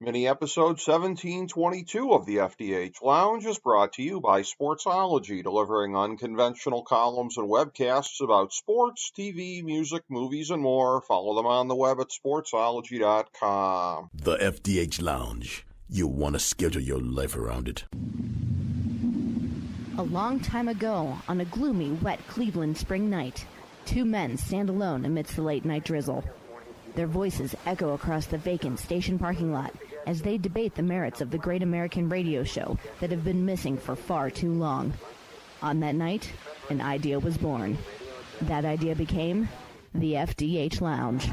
Mini episode 1722 of the FDH Lounge is brought to you by Sportsology, delivering unconventional columns and webcasts about sports, TV, music, movies, and more. Follow them on the web at sportsology.com. The FDH Lounge. You'll want to schedule your life around it. A long time ago, on a gloomy, wet Cleveland spring night, two men stand alone amidst the late-night drizzle. Their voices echo across the vacant station parking lot as they debate the merits of the great American radio show that have been missing for far too long. On that night, an idea was born. That idea became the FDH Lounge.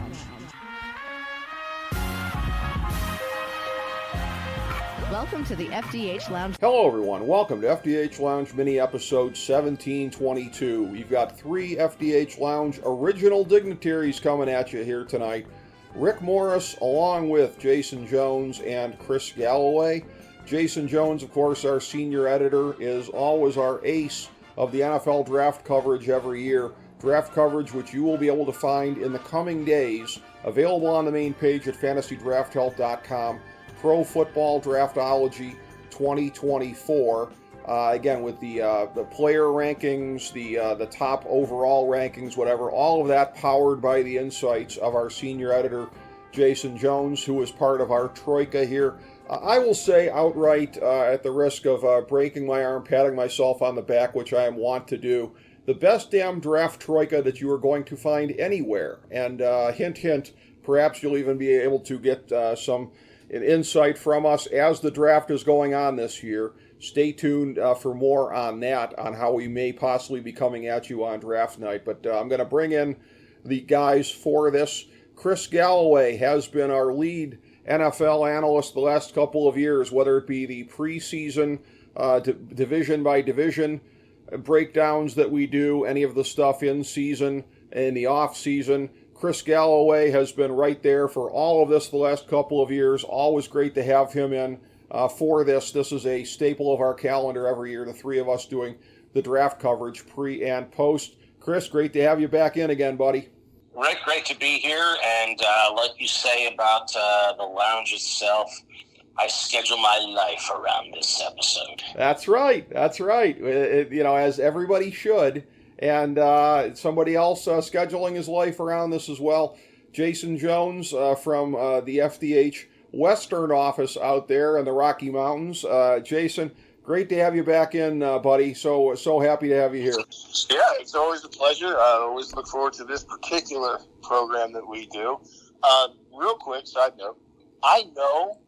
Welcome to the FDH Lounge. Hello, everyone. Welcome to FDH Lounge mini episode 1722. We've got three FDH Lounge original dignitaries coming at you here tonight. Rick Morris, along with Jason Jones and Chris Galloway. Jason Jones, of course, our senior editor, is always our ace of the NFL draft coverage every year. Draft coverage which you will be able to find in the coming days, available on the main page at fantasydrafthealth.com. Pro Football Draftology 2024. Again, with the player rankings, the top overall rankings, whatever, all of that powered by the insights of our senior editor, Jason Jones, who is part of our troika here. I will say outright, at the risk of breaking my arm, patting myself on the back, which I am wont to do, the best damn draft troika that you are going to find anywhere. And hint, hint, perhaps you'll even be able to get some insight from us as the draft is going on this year. Stay tuned for more on that, on how we may possibly be coming at you on draft night. But I'm going to bring in the guys for this. Chris Galloway has been our lead NFL analyst the last couple of years, whether it be the preseason, division by division breakdowns that we do, any of the stuff in season, in the off season. Chris Galloway has been right there for all of this the last couple of years. Always great to have him in for this. This is a staple of our calendar every year, the three of us doing the draft coverage pre and post. Chris, great to have you back in again, buddy. Rick, great to be here. And like you say about the lounge itself, I schedule my life around this episode. That's right. That's right. As everybody should. And somebody else scheduling his life around this as well, Jason Jones from the FDH Western office out there in the Rocky Mountains. Jason, great to have you back in, buddy. So happy to have you here. Yeah, it's always a pleasure. I always look forward to this particular program that we do. Real quick side note, I know,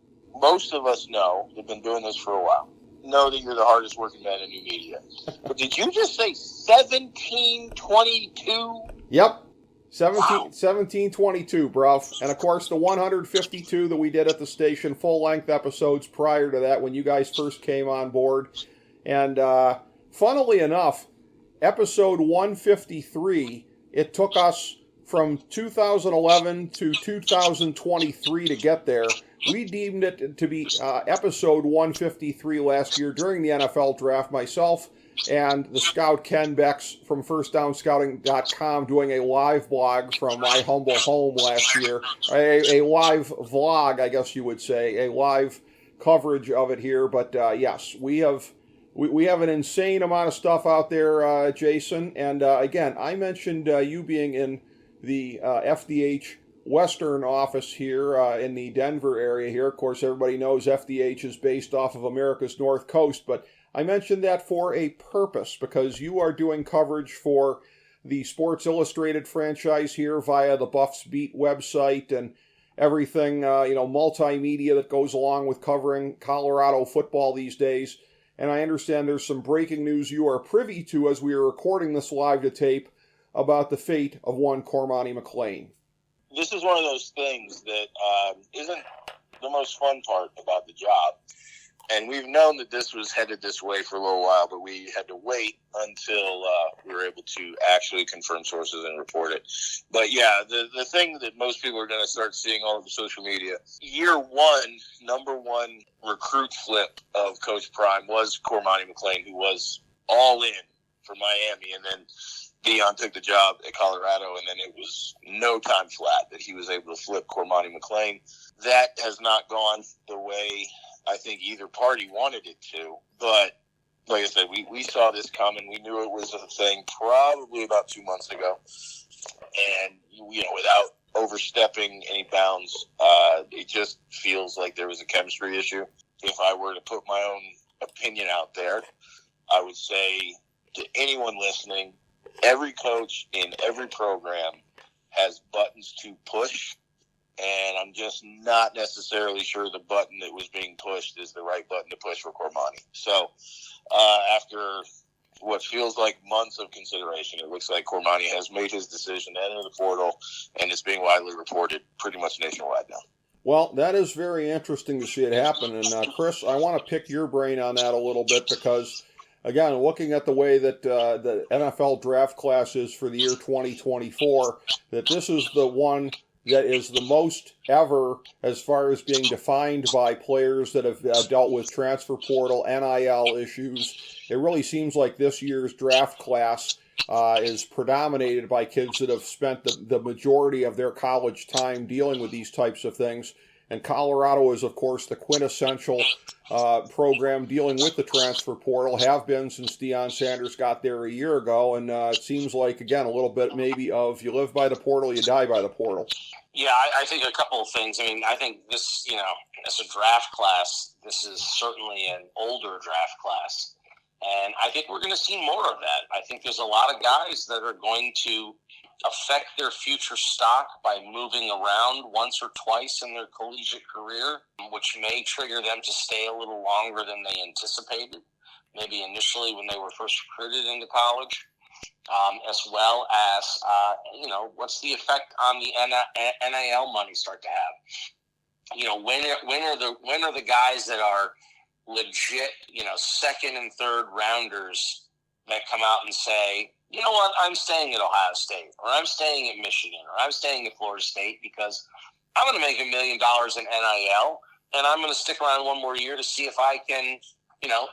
most of us know, they've been doing this for a while, know that you're the hardest working man in new media. But did you just say 1722? Yep. 1722, bro. And of course the 152 that we did at the station, full length episodes prior to that when you guys first came on board. And funnily enough, episode 153, it took us from 2011 to 2023 to get there. We deemed it to be episode 153 last year during the NFL draft. Myself and the scout Ken Becks from FirstDownScouting.com doing a live blog from my humble home last year. A live vlog, I guess you would say, a live coverage of it here. But yes, we have an insane amount of stuff out there, Jason. And again, I mentioned you being in the FDH Western office here in the Denver area here. Of course, everybody knows FDH is based off of America's North Coast, but I mentioned that for a purpose, because you are doing coverage for the Sports Illustrated franchise here via the Buffs Beat website and everything, multimedia that goes along with covering Colorado football these days. And I understand there's some breaking news you are privy to as we are recording this live to tape about the fate of one Cormani McLean. This is one of those things that isn't the most fun part about the job. And we've known that this was headed this way for a little while, but we had to wait until we were able to actually confirm sources and report it. But yeah, the thing that most people are going to start seeing all over social media, year one, number one recruit flip of Coach Prime was Cormani McLean, who was all in for Miami. And then Deion took the job at Colorado, and then it was no time flat that he was able to flip Cormani McClain. That has not gone the way I think either party wanted it to. But like I said, we saw this coming. We knew it was a thing probably about 2 months ago. And, without overstepping any bounds, it just feels like there was a chemistry issue. If I were to put my own opinion out there, I would say to anyone listening, every coach in every program has buttons to push, and I'm just not necessarily sure the button that was being pushed is the right button to push for Cormani. So after what feels like months of consideration, it looks like Cormani has made his decision to enter the portal, and it's being widely reported pretty much nationwide now. Well, that is very interesting to see it happen. And Chris, I want to pick your brain on that a little bit because, again, looking at the way that the NFL draft class is for the year 2024, that this is the one that is the most ever as far as being defined by players that have dealt with transfer portal, NIL issues. It really seems like this year's draft class is predominated by kids that have spent the majority of their college time dealing with these types of things. And Colorado is, of course, the quintessential program dealing with the transfer portal, have been since Deion Sanders got there a year ago. And it seems like, again, a little bit maybe of you live by the portal, you die by the portal. Yeah, I think a couple of things. I mean, I think this, as a draft class, this is certainly an older draft class. And I think we're going to see more of that. I think there's a lot of guys that are going to affect their future stock by moving around once or twice in their collegiate career, which may trigger them to stay a little longer than they anticipated, maybe initially when they were first recruited into college, as well as, what's the effect on the NIL money start to have? When are the guys that are legit, second and third rounders that come out and say, you know what, I'm staying at Ohio State, or I'm staying at Michigan, or I'm staying at Florida State because I'm going to make $1 million in NIL, and I'm going to stick around one more year to see if I can,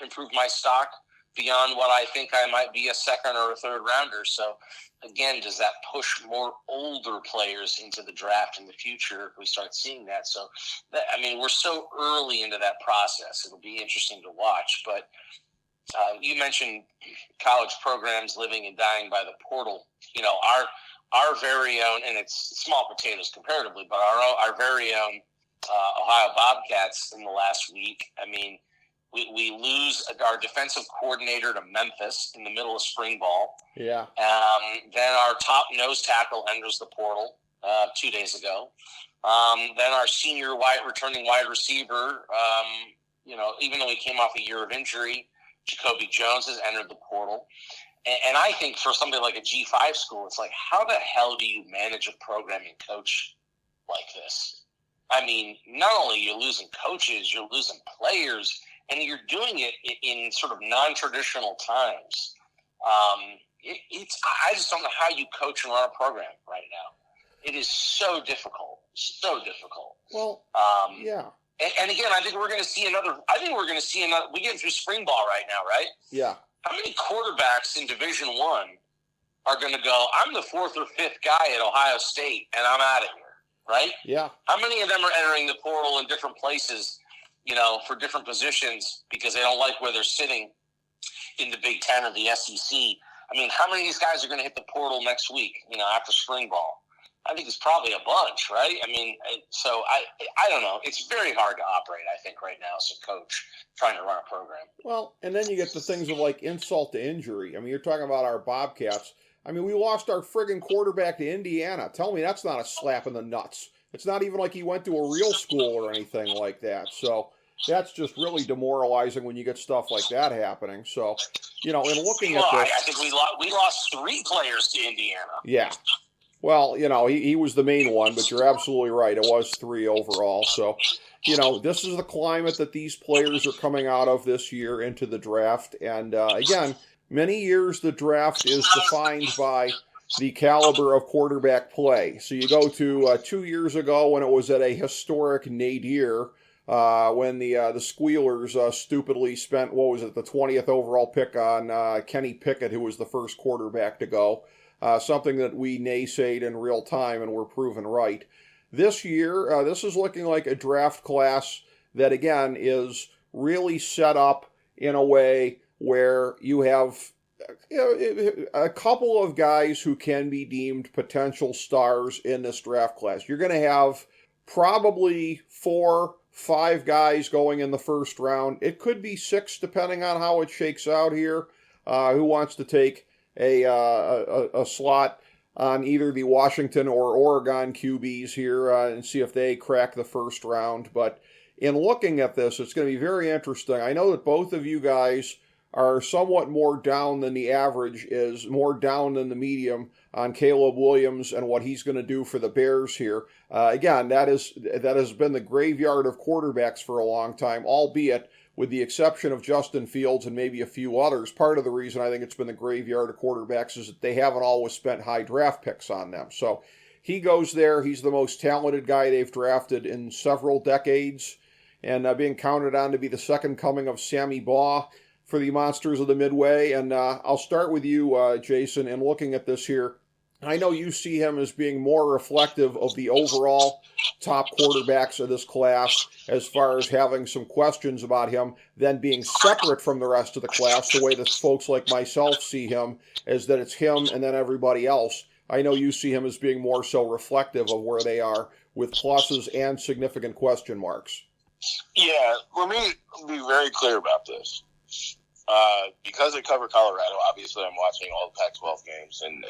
improve my stock beyond what I think I might be a second or a third rounder. So, again, does that push more older players into the draft in the future if we start seeing that? So, we're so early into that process. It'll be interesting to watch. But you mentioned college programs living and dying by the portal. Our very own, and it's small potatoes comparatively, but our very own Ohio Bobcats in the last week, we lose our defensive coordinator to Memphis in the middle of spring ball. Yeah. Then our top nose tackle enters the portal 2 days ago. Then our senior returning wide receiver, even though he came off a year of injury, Jacoby Jones has entered the portal. And I think for somebody like a G5 school, it's like, how the hell do you manage a program and coach like this? Not only are you losing coaches, you're losing players, and you're doing it in sort of non-traditional times. I just don't know how you coach and run a program right now. It is so difficult. Well, yeah. And again, I think we're going to see another. We get through spring ball right now, right? Yeah. How many quarterbacks in Division I are going to go, I'm the fourth or fifth guy at Ohio State, and I'm out of here, right? Yeah. How many of them are entering the portal in different places, for different positions because they don't like where they're sitting in the Big Ten or the SEC? How many of these guys are going to hit the portal next week, after spring ball? I think it's probably a bunch, right? So I don't know. It's very hard to operate, I think, right now as a coach trying to run a program. Well, and then you get the things of like insult to injury. You're talking about our Bobcats. We lost our friggin' quarterback to Indiana. Tell me that's not a slap in the nuts. It's not even like he went to a real school or anything like that. So that's just really demoralizing when you get stuff like that happening. So, in looking at this, I think we lost 3 players to Indiana. Yeah. Well, he was the main one, but you're absolutely right. It was 3 overall. So, this is the climate that these players are coming out of this year into the draft. And again, many years the draft is defined by the caliber of quarterback play. So you go to 2 years ago when it was at a historic nadir when the Squealers stupidly spent, what was it, the 20th overall pick on Kenny Pickett, who was the first quarterback to go. Something that we naysayed in real time and were proven right. This year, this is looking like a draft class that, again, is really set up in a way where you have a couple of guys who can be deemed potential stars in this draft class. You're going to have probably 4-5 guys going in the first round. It could be 6, depending on how it shakes out here. Who wants to take a slot on either the Washington or Oregon QBs here and see if they crack the first round. But in looking at this, it's going to be very interesting. I know that both of you guys are somewhat more down than the average is, more down than the medium on Caleb Williams and what he's going to do for the Bears here. Again, that has been the graveyard of quarterbacks for a long time, albeit with the exception of Justin Fields and maybe a few others. Part of the reason I think it's been the graveyard of quarterbacks is that they haven't always spent high draft picks on them. So he goes there. He's the most talented guy they've drafted in several decades, and being counted on to be the second coming of Sammy Baugh for the Monsters of the Midway. And I'll start with you, Jason, in looking at this here. I know you see him as being more reflective of the overall top quarterbacks of this class as far as having some questions about him than being separate from the rest of the class, the way that folks like myself see him, as that it's him and then everybody else. I know you see him as being more so reflective of where they are with pluses and significant question marks. Yeah, let me be very clear about this. Because I cover Colorado, obviously I'm watching all the Pac-12 games and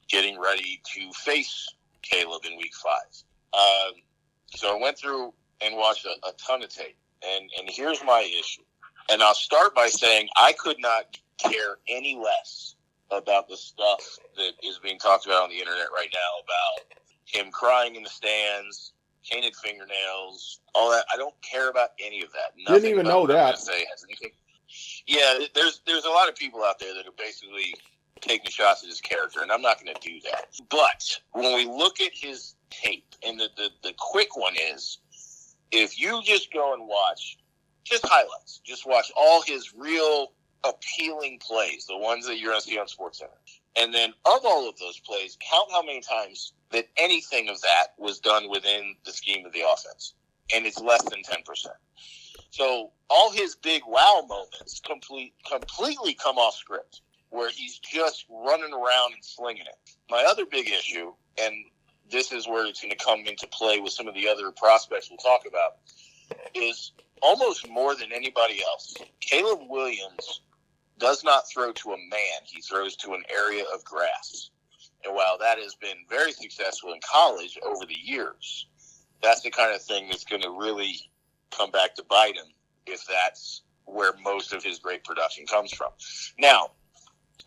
getting ready to face Caleb in week 5. So I went through and watched a ton of tape. And here's my issue. And I'll start by saying I could not care any less about the stuff that is being talked about on the internet right now about him crying in the stands, painted fingernails, all that. I don't care about any of that. Nothing Didn't even know that. Has anything. Yeah, there's a lot of people out there that are basically taking shots at his character, and I'm not going to do that. But when we look at his tape, and the quick one is, if you just go and watch just highlights, just watch all his real appealing plays, the ones that you're going to see on SportsCenter, and then of all of those plays, count how many times that anything of that was done within the scheme of the offense, and it's less than 10%. So all his big wow moments completely come off script, where he's just running around and slinging it. My other big issue, and this is where it's going to come into play with some of the other prospects we'll talk about, is almost more than anybody else, Caleb Williams does not throw to a man. He throws to an area of grass. And while that has been very successful in college over the years, that's the kind of thing that's going to really come back to bite him if that's where most of his great production comes from. Now,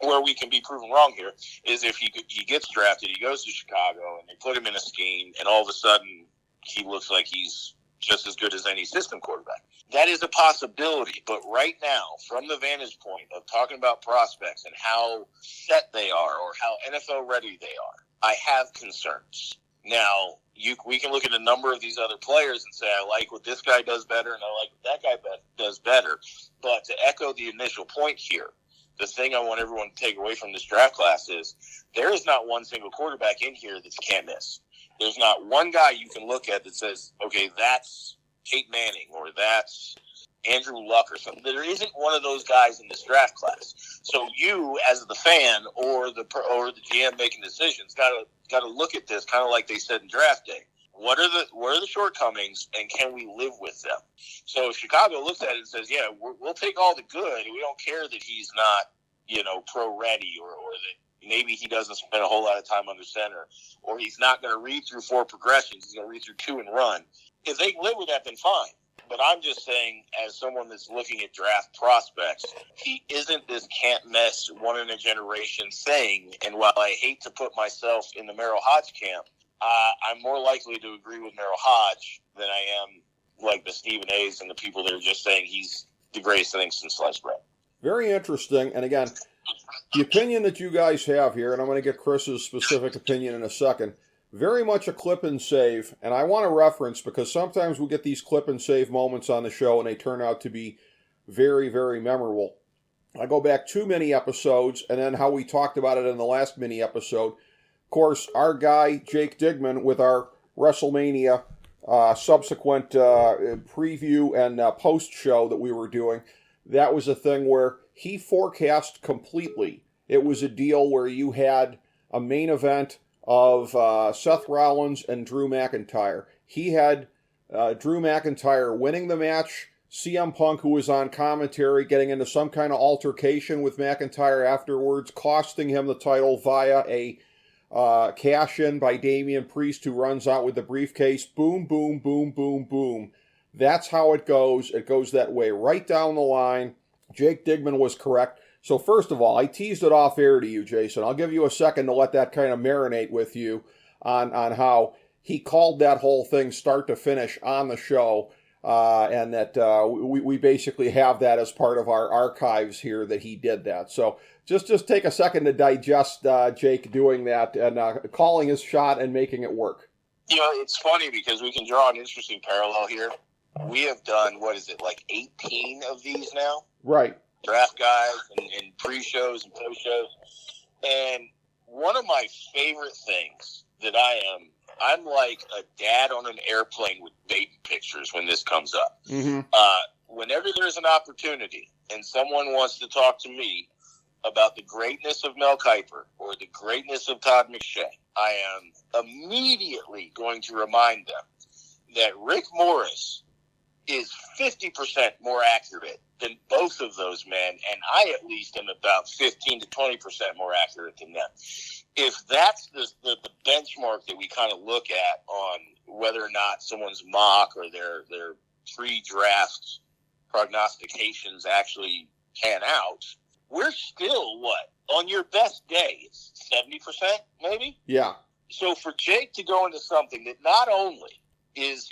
where we can be proven wrong here is if he gets drafted, he goes to Chicago, and they put him in a scheme, and all of a sudden he looks like he's just as good as any system quarterback. That is a possibility, but right now, from the vantage point of talking about prospects and how set they are or how NFL ready they are, I have concerns. Now, we can look at a number of these other players and say, I like what this guy does better and I like what that guy does better. But to echo the initial point here, the thing I want everyone to take away from this draft class is there is not one single quarterback in here that you can't miss. There's not one guy you can look at that says, okay, that's Kate Manning or that's Andrew Luck or something. There isn't one of those guys in this draft class. So you, as the fan or the GM making decisions, got to look at this kind of like they said in draft day. What are the shortcomings, and can we live with them? So if Chicago looks at it and says, yeah, we'll take all the good. We don't care that he's not, pro ready or that maybe he doesn't spend a whole lot of time under center, or he's not going to read through 4 progressions. He's going to read through 2 and run. If they can live with that, then fine. But I'm just saying, as someone that's looking at draft prospects, he isn't this can't-miss, one-in-a-generation thing. And while I hate to put myself in the Merrill Hodge camp, I'm more likely to agree with Merrill Hodge than I am like the Stephen A's and the people that are just saying he's the greatest thing since sliced bread. Very interesting. And again, the opinion that you guys have here, and I'm going to get Chris's specific opinion in a second, very much a clip and save, and I want to reference because sometimes we get these clip and save moments on the show and they turn out to be very, very memorable. I go back 2 mini episodes and then how we talked about it in the last mini episode. Of course, our guy, Jake Digman, with our WrestleMania subsequent preview and post show that we were doing, that was a thing where he forecast completely. It was a deal where you had a main event of Seth Rollins and Drew McIntyre. He had Drew McIntyre winning the match, CM Punk, who was on commentary, getting into some kind of altercation with McIntyre afterwards, costing him the title via a cash-in by Damian Priest, who runs out with the briefcase. Boom, boom, boom, boom, boom. That's how it goes. It goes that way right down the line. Jake Digman was correct. So first of all, I teased it off air to you, Jason. I'll give you a second to let that kind of marinate with you on how he called that whole thing start to finish on the show, and that we basically have that as part of our archives here that he did that. So just take a second to digest Jake doing that and calling his shot and making it work. You know, it's funny because we can draw an interesting parallel here. We have done, what is it, like 18 of these now? Right. Draft guys and pre-shows and post-shows. And one of my favorite things that I'm like a dad on an airplane with baby pictures when this comes up. Mm-hmm. Whenever there's an opportunity and someone wants to talk to me about the greatness of Mel Kiper or the greatness of Todd McShay, I am immediately going to remind them that Rick Morris is 50% more accurate than both of those men, and I at least am about 15 to 20% more accurate than them. If that's the benchmark that we kind of look at on whether or not someone's mock or their pre-draft prognostications actually pan out, we're still, on your best day, it's 70% maybe? Yeah. So for Jake to go into something that not only is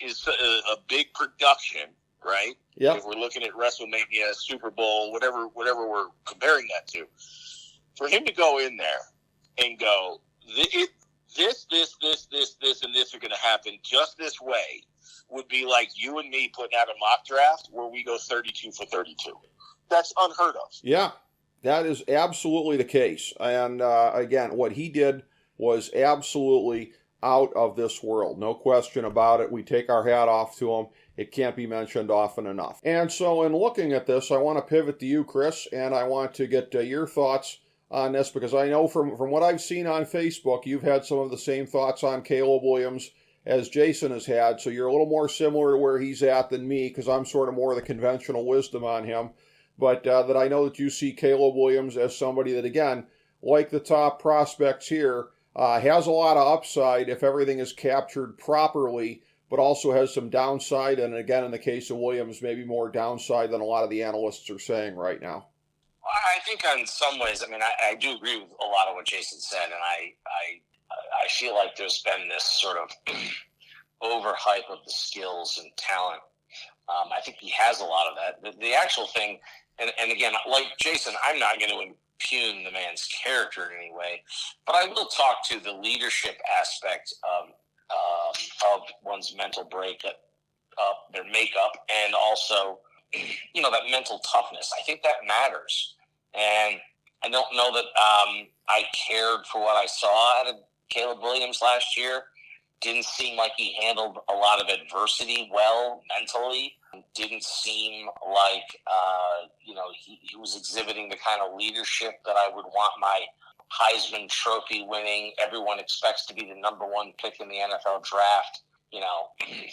a big production, right? Yep. If we're looking at WrestleMania, Super Bowl, whatever we're comparing that to, for him to go in there and go, this, and this are going to happen just this way, would be like you and me putting out a mock draft where we go 32 for 32. That's unheard of. Yeah, that is absolutely the case. And again, what he did was absolutely out of this world. No question about it. We take our hat off to him. It can't be mentioned often enough. And so in looking at this, I want to pivot to you, Chris, and I want to get your thoughts on this, because I know from what I've seen on Facebook, you've had some of the same thoughts on Caleb Williams as Jason has had, so you're a little more similar to where he's at than me, because I'm sort of more of the conventional wisdom on him. But that I know that you see Caleb Williams as somebody that, again, like the top prospects here, has a lot of upside if everything is captured properly, but also has some downside, and again, in the case of Williams, maybe more downside than a lot of the analysts are saying right now. I think in some ways, I mean, I do agree with a lot of what Jason said, and I feel like there's been this sort of overhype of the skills and talent. I think he has a lot of that. The actual thing, and again, like Jason, I'm not going to impugn the man's character in any way, but I will talk to the leadership aspect of one's mental breakup, their makeup, and also, that mental toughness. I think that matters. And I don't know that I cared for what I saw out of Caleb Williams last year. Didn't seem like he handled a lot of adversity well mentally. Didn't seem like, he was exhibiting the kind of leadership that I would want my Heisman Trophy winning, everyone expects to be the number one pick in the NFL draft,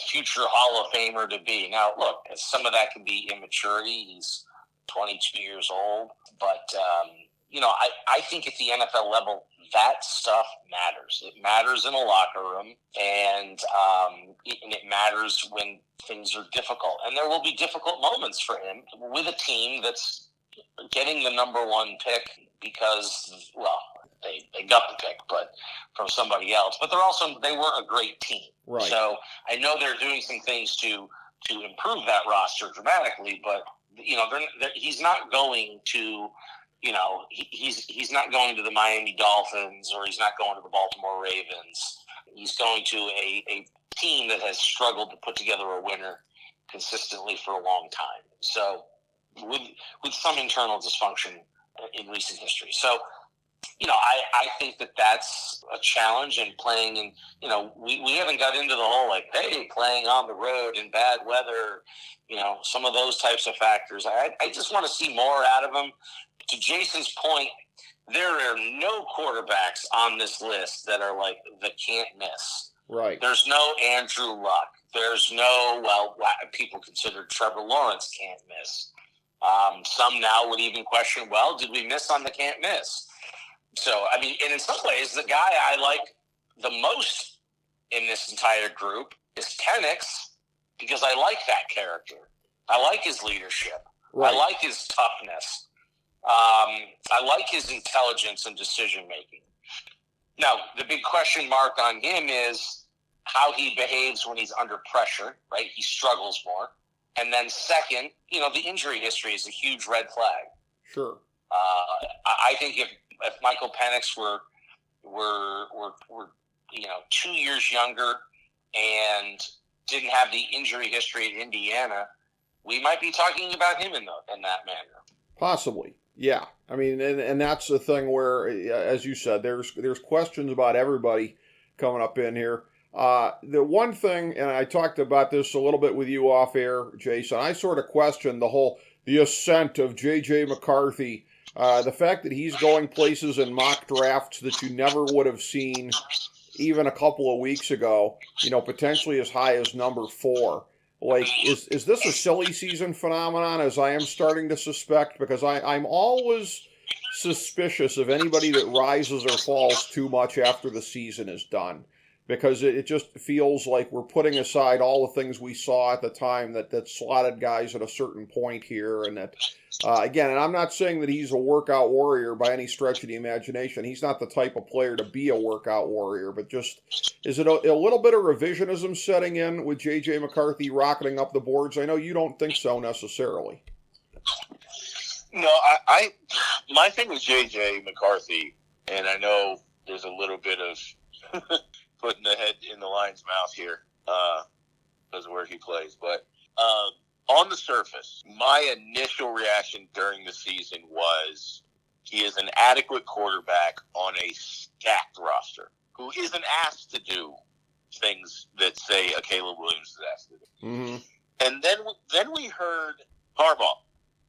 future Hall of Famer to be. Now, look, some of that can be immaturity. He's 22 years old. But, I think at the NFL level, that stuff matters. It matters in a locker room, and it matters when things are difficult. And there will be difficult moments for him with a team that's getting the number one pick because, they got the pick, but from somebody else. But they weren't a great team. Right. So I know they're doing some things to improve that roster dramatically, but he's not going to, he's not going to the Miami Dolphins, or he's not going to the Baltimore Ravens. He's going to a team that has struggled to put together a winner consistently for a long time. So with some internal dysfunction in recent history. So, I think that that's a challenge, and playing in, we haven't got into the whole, like, hey, playing on the road in bad weather, some of those types of factors. I just want to see more out of him. To Jason's point, there are no quarterbacks on this list that are like the can't miss. Right. There's no Andrew Luck. There's no, people consider Trevor Lawrence can't miss. Some now would even question, did we miss on the can't miss? So, and in some ways, the guy I like the most in this entire group is Penix, because I like that character. I like his leadership. Right. I like his toughness. I like his intelligence and decision-making. Now, the big question mark on him is how he behaves when he's under pressure, right? He struggles more. And then second, the injury history is a huge red flag. Sure. I think if Michael Penix were 2 years younger and didn't have the injury history at Indiana, we might be talking about him in that manner. Possibly, yeah. And that's the thing where, as you said, there's questions about everybody coming up in here. The one thing, and I talked about this a little bit with you off air, Jason, I sort of questioned the ascent of J.J. McCarthy. The fact that he's going places in mock drafts that you never would have seen even a couple of weeks ago, potentially as high as number 4. Like, is this a silly season phenomenon, as I am starting to suspect? Because I'm always suspicious of anybody that rises or falls too much after the season is done. Because it just feels like we're putting aside all the things we saw at the time that slotted guys at a certain point here. And that, again, and I'm not saying that he's a workout warrior by any stretch of the imagination. He's not the type of player to be a workout warrior. But just, is it a little bit of revisionism setting in with J.J. McCarthy rocketing up the boards? I know you don't think so necessarily. No, my thing with J.J. McCarthy, and I know there's a little bit of putting the head in the lion's mouth here because of where he plays. But on the surface, my initial reaction during the season was he is an adequate quarterback on a stacked roster who isn't asked to do things that, say, a Caleb Williams is asked to do. Mm-hmm. And then we heard Harbaugh.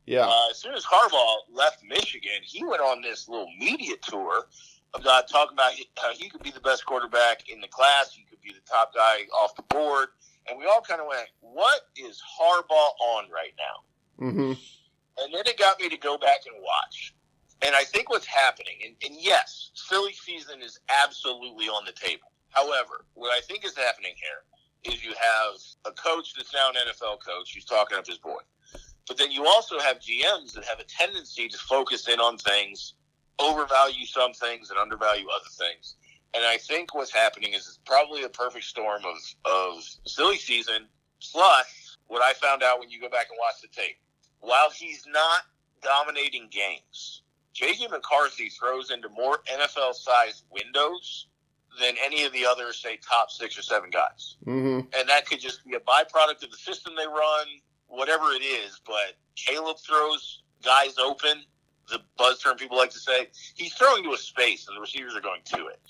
Yeah. As soon as Harbaugh left Michigan, he went on this little media tour about talking about how he could be the best quarterback in the class. He could be the top guy off the board. And we all kind of went, what is Harbaugh on right now? Mm-hmm. And then it got me to go back and watch. And I think what's happening, and yes, silly season is absolutely on the table. However, what I think is happening here is you have a coach that's now an NFL coach who's talking up his boy. But then you also have GMs that have a tendency to focus in on things, overvalue some things and undervalue other things. And I think what's happening is it's probably a perfect storm of silly season plus what I found out when you go back and watch the tape. While he's not dominating games, J.J. McCarthy throws into more NFL-sized windows than any of the other, say, top 6 or 7 guys. Mm-hmm. And that could just be a byproduct of the system they run, whatever it is. But Caleb throws guys open. The buzz term people like to say, he's throwing to a space and the receivers are going to it.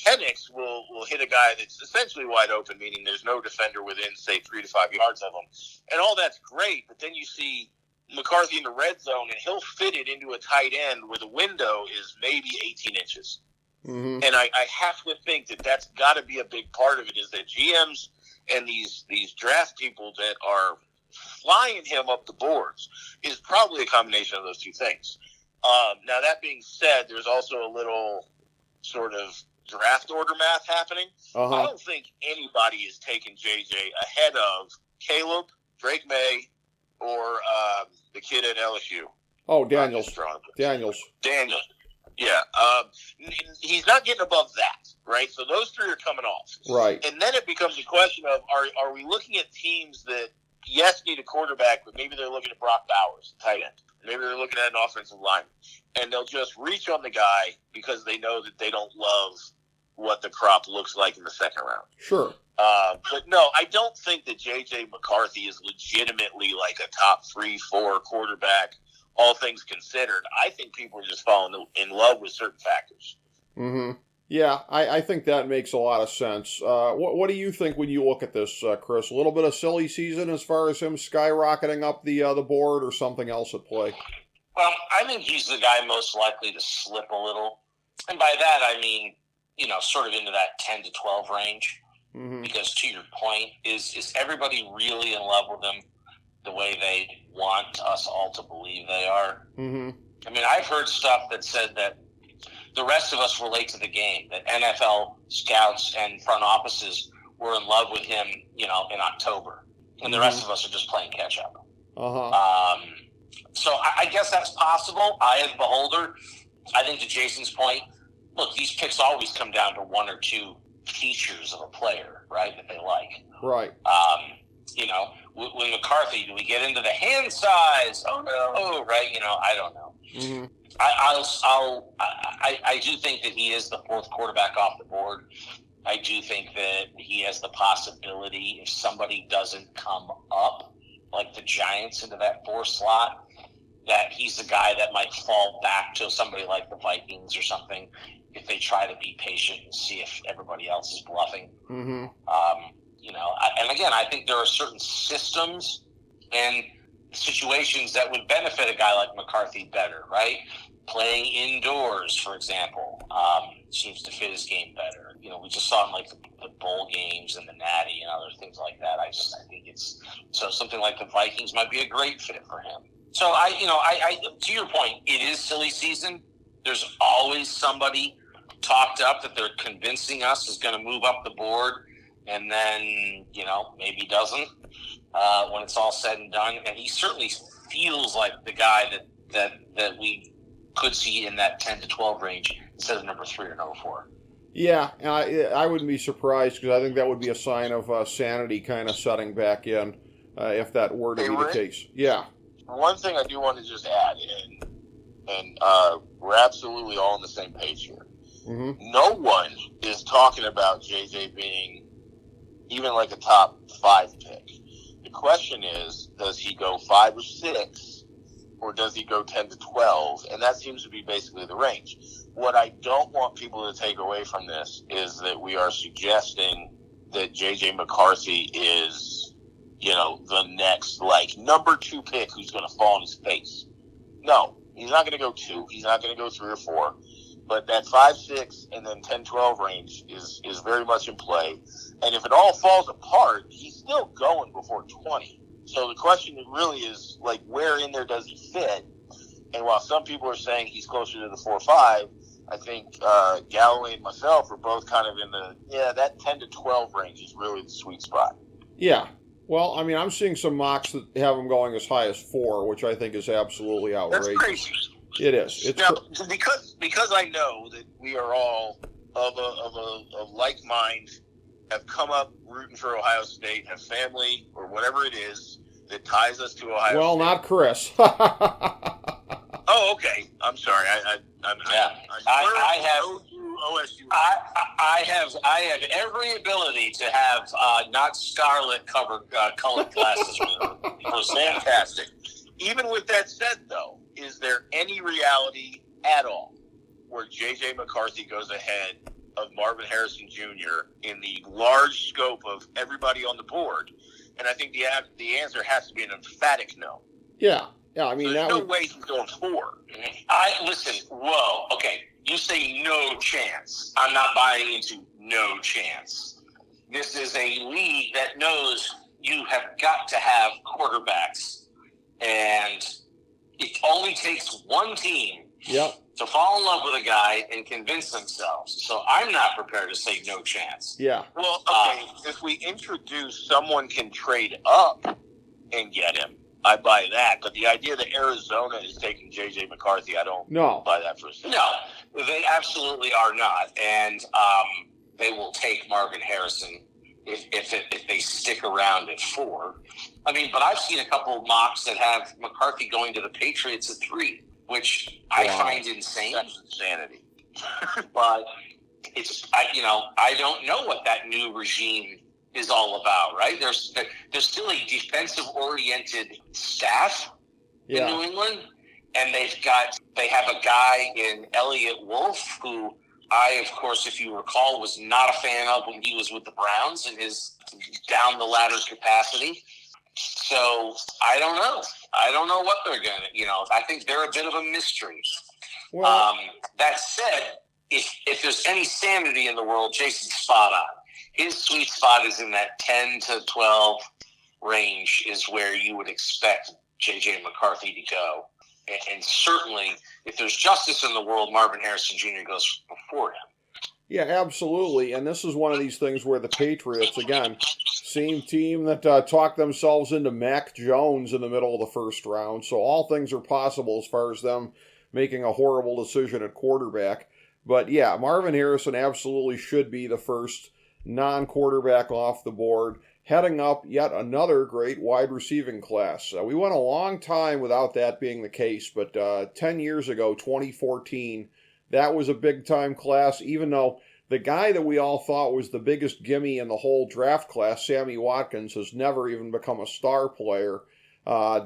Penix will hit a guy that's essentially wide open, meaning there's no defender within, say, 3 to 5 yards of him. And all that's great, but then you see McCarthy in the red zone and he'll fit it into a tight end where the window is maybe 18 inches. Mm-hmm. And I have to think that that's got to be a big part of it, is that GMs and these draft people that are flying him up the boards is probably a combination of those two things. Now, that being said, there's also a little sort of draft order math happening. Uh-huh. I don't think anybody is taking JJ ahead of Caleb, Drake May, or the kid at LSU. Oh, Daniels. Daniels. Yeah. He's not getting above that, right? So those 3 are coming off. Right. And then it becomes a question of, are we looking at teams that, yes, need a quarterback, but maybe they're looking at Brock Bowers, tight end. Maybe they're looking at an offensive lineman. And they'll just reach on the guy because they know that they don't love what the crop looks like in the second round. Sure. But no, I don't think that J.J. McCarthy is legitimately like a top 3-4 quarterback, all things considered. I think people are just falling in love with certain factors. Mm-hmm. Yeah, I think that makes a lot of sense. What do you think when you look at this, Chris? A little bit of silly season as far as him skyrocketing up the board, or something else at play? Well, I think he's the guy most likely to slip a little. And by that, I mean, sort of into that 10 to 12 range. Mm-hmm. Because to your point, is everybody really in love with him the way they want us all to believe they are? Mm-hmm. I mean, I've heard stuff that said that the rest of us relate to the game, that NFL scouts and front offices were in love with him, in October. And the rest of us are just playing catch up. Uh-huh. So I guess that's possible. Eye of the beholder. I think to Jason's point, look, these picks always come down to one or two features of a player, right, that they like. Right. With McCarthy, do we get into the hand size? Oh no, right? I don't know. Mm-hmm. I do think that he is the fourth quarterback off the board. I do think that he has the possibility, if somebody doesn't come up like the Giants into that 4 slot, that he's the guy that might fall back to somebody like the Vikings or something if they try to be patient and see if everybody else is bluffing. Mm-hmm. And again, I think there are certain systems and situations that would benefit a guy like McCarthy better, right? Playing indoors, for example, seems to fit his game better. We just saw him like the bowl games and the Natty and other things like that. I think it's something like the Vikings might be a great fit for him. So I to your point, it is silly season. There's always somebody talked up that they're convincing us is going to move up the board, and then maybe doesn't when it's all said and done. And he certainly feels like the guy that we could see in that 10 to 12 range instead of number 3 or number 4. Yeah, I wouldn't be surprised, because I think that would be a sign of sanity kind of setting back in, if that were to be the case. Yeah. One thing I do want to just add in, and we're absolutely all on the same page here. Mm-hmm. No one is talking about JJ being even like a top 5 pick. The question is, does he go 5 or 6, or does he go 10 to 12? And that seems to be basically the range. What I don't want people to take away from this is that we are suggesting that J.J. McCarthy is, the next, number 2 pick who's going to fall on his face. No, he's not going to go 2. He's not going to go 3 or 4. But that 5, 6, and then 10, 12 range is very much in play. And if it all falls apart, he's still going before 20. So the question really is, where in there does he fit? And while some people are saying he's closer to the 4 or 5, I think Galloway and myself are both kind of in that 10 to 12 range is really the sweet spot. Yeah. Well, I mean, I'm seeing some mocks that have him going as high as 4, which I think is absolutely outrageous. That's crazy. It is. Because I know that we are all of like mind, have come up rooting for Ohio State, have family or whatever it is that ties us to Ohio State. Well, not Chris. Oh, okay. I'm sorry. I have every ability to have not scarlet colored glasses. Fantastic. Even with that said, though, is there any reality at all where J.J. McCarthy goes ahead of Marvin Harrison Jr. in the large scope of everybody on the board? And I think the answer has to be an emphatic no. Yeah. Yeah, I mean, there's no way he's going 4. Listen. Whoa. Okay, you say no chance. I'm not buying into no chance. This is a league that knows you have got to have quarterbacks, and it only takes one team to fall in love with a guy and convince themselves. So I'm not prepared to say no chance. Yeah. Well, okay, if we introduce someone can trade up and get him, I buy that. But the idea that Arizona is taking J.J. McCarthy, I don't buy that for a second. No, they absolutely are not. And they will take Marvin Harrison if they stick around at 4. I mean, but I've seen a couple of mocks that have McCarthy going to the Patriots at 3, which I find insane. That's insanity. But I don't know what that new regime is all about, right? There's still a defensive-oriented staff in New England, and they have a guy in Elliott Wolf who I, of course, if you recall, was not a fan of when he was with the Browns in his down-the-ladder capacity. So I don't know. I don't know what they're going to, I think they're a bit of a mystery. Well, that said, if there's any sanity in the world, Jason's spot on. His sweet spot is in that 10 to 12 range is where you would expect J.J. McCarthy to go. And certainly, if there's justice in the world, Marvin Harrison Jr. goes before him. Yeah, absolutely. And this is one of these things where the Patriots, again, same team that talked themselves into Mac Jones in the middle of the first round. So all things are possible as far as them making a horrible decision at quarterback. But yeah, Marvin Harrison absolutely should be the first non-quarterback off the board, heading up yet another great wide receiving class. We went a long time without that being the case, but 10 years ago, 2014, that was a big-time class, even though the guy that we all thought was the biggest gimme in the whole draft class, Sammy Watkins, has never even become a star player.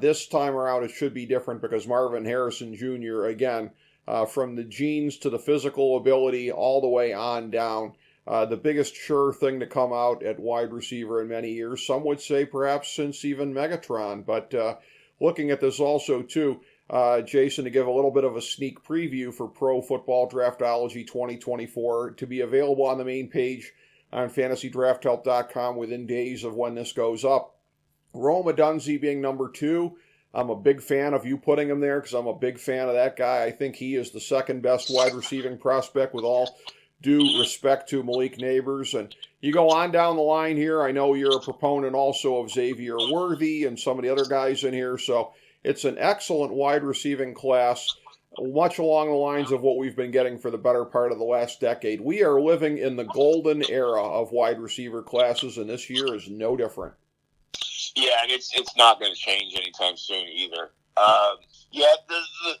This time around, it should be different because Marvin Harrison Jr., again, from the genes to the physical ability all the way on down, the biggest sure thing to come out at wide receiver in many years. Some would say perhaps since even Megatron. But looking at this also, too, Jason, to give a little bit of a sneak preview for Pro Football Draftology 2024 to be available on the main page on FantasyDraftHelp.com within days of when this goes up. Rome Odunze being number 2. I'm a big fan of you putting him there because I'm a big fan of that guy. I think he is the second best wide receiving prospect with all due respect to Malik Neighbors. And you go on down the line here. I know you're a proponent also of Xavier Worthy and some of the other guys in here. So it's an excellent wide receiving class, much along the lines of what we've been getting for the better part of the last decade. We are living in the golden era of wide receiver classes, and this year is no different. Yeah, and it's not going to change anytime soon either.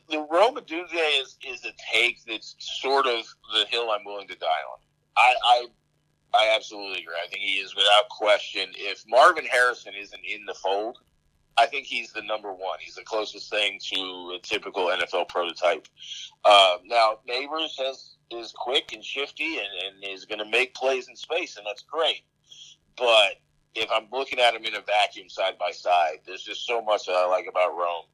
The Rome Odunze is a take that's sort of the hill I'm willing to die on. I absolutely agree. I think he is without question. If Marvin Harrison isn't in the fold, I think he's the number one. He's the closest thing to a typical NFL prototype. Now, Neighbors is quick and shifty and is going to make plays in space, and that's great. But if I'm looking at him in a vacuum side by side, there's just so much that I like about Rome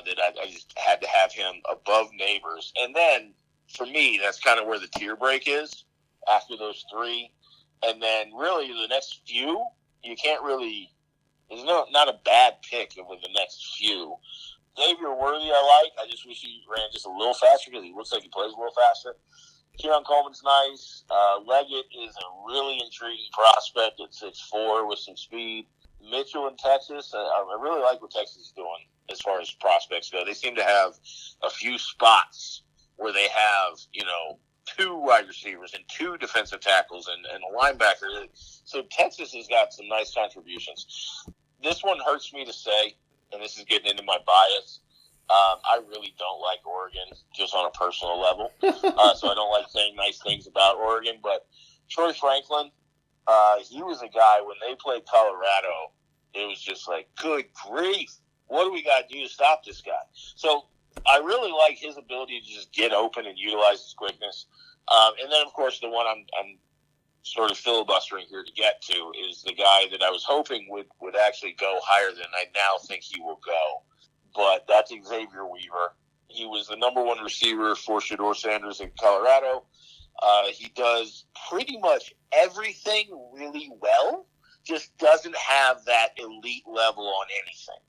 that I just had to have him above Neighbors. And then, for me, that's kind of where the tier break is after those three. And then, really, the next few, you can't really – there's not a bad pick with the next few. Xavier Worthy I like. I just wish he ran just a little faster because he looks like he plays a little faster. Kieran Coleman's nice. Leggett is a really intriguing prospect at 6'4" with some speed. Mitchell in Texas, I really like what Texas is doing as far as prospects go. They seem to have a few spots where they have, two wide receivers and two defensive tackles and a linebacker. So Texas has got some nice contributions. This one hurts me to say, and this is getting into my bias. I really don't like Oregon, just on a personal level. So I don't like saying nice things about Oregon. But Troy Franklin, he was a guy, when they played Colorado, it was just like, good grief, what do we got to do to stop this guy? So I really like his ability to just get open and utilize his quickness. And then, of course, the one I'm sort of filibustering here to get to is the guy that I was hoping would actually go higher than I now think he will go. But that's Xavier Weaver. He was the number one receiver for Shedeur Sanders in Colorado. He does pretty much everything really well, just doesn't have that elite level on anything.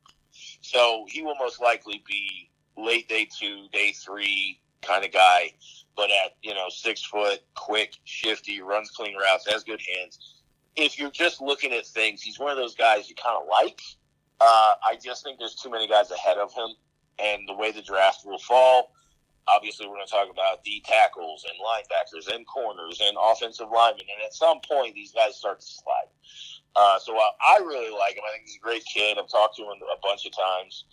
So he will most likely be late day 2, day 3 kind of guy, but at 6 foot, quick, shifty, runs clean routes, has good hands. If you're just looking at things, he's one of those guys you kind of like. I just think there's too many guys ahead of him, and the way the draft will fall, obviously we're going to talk about D tackles and linebackers and corners and offensive linemen, and at some point these guys start to slide. So I really like him. I think he's a great kid. I've talked to him a bunch of times.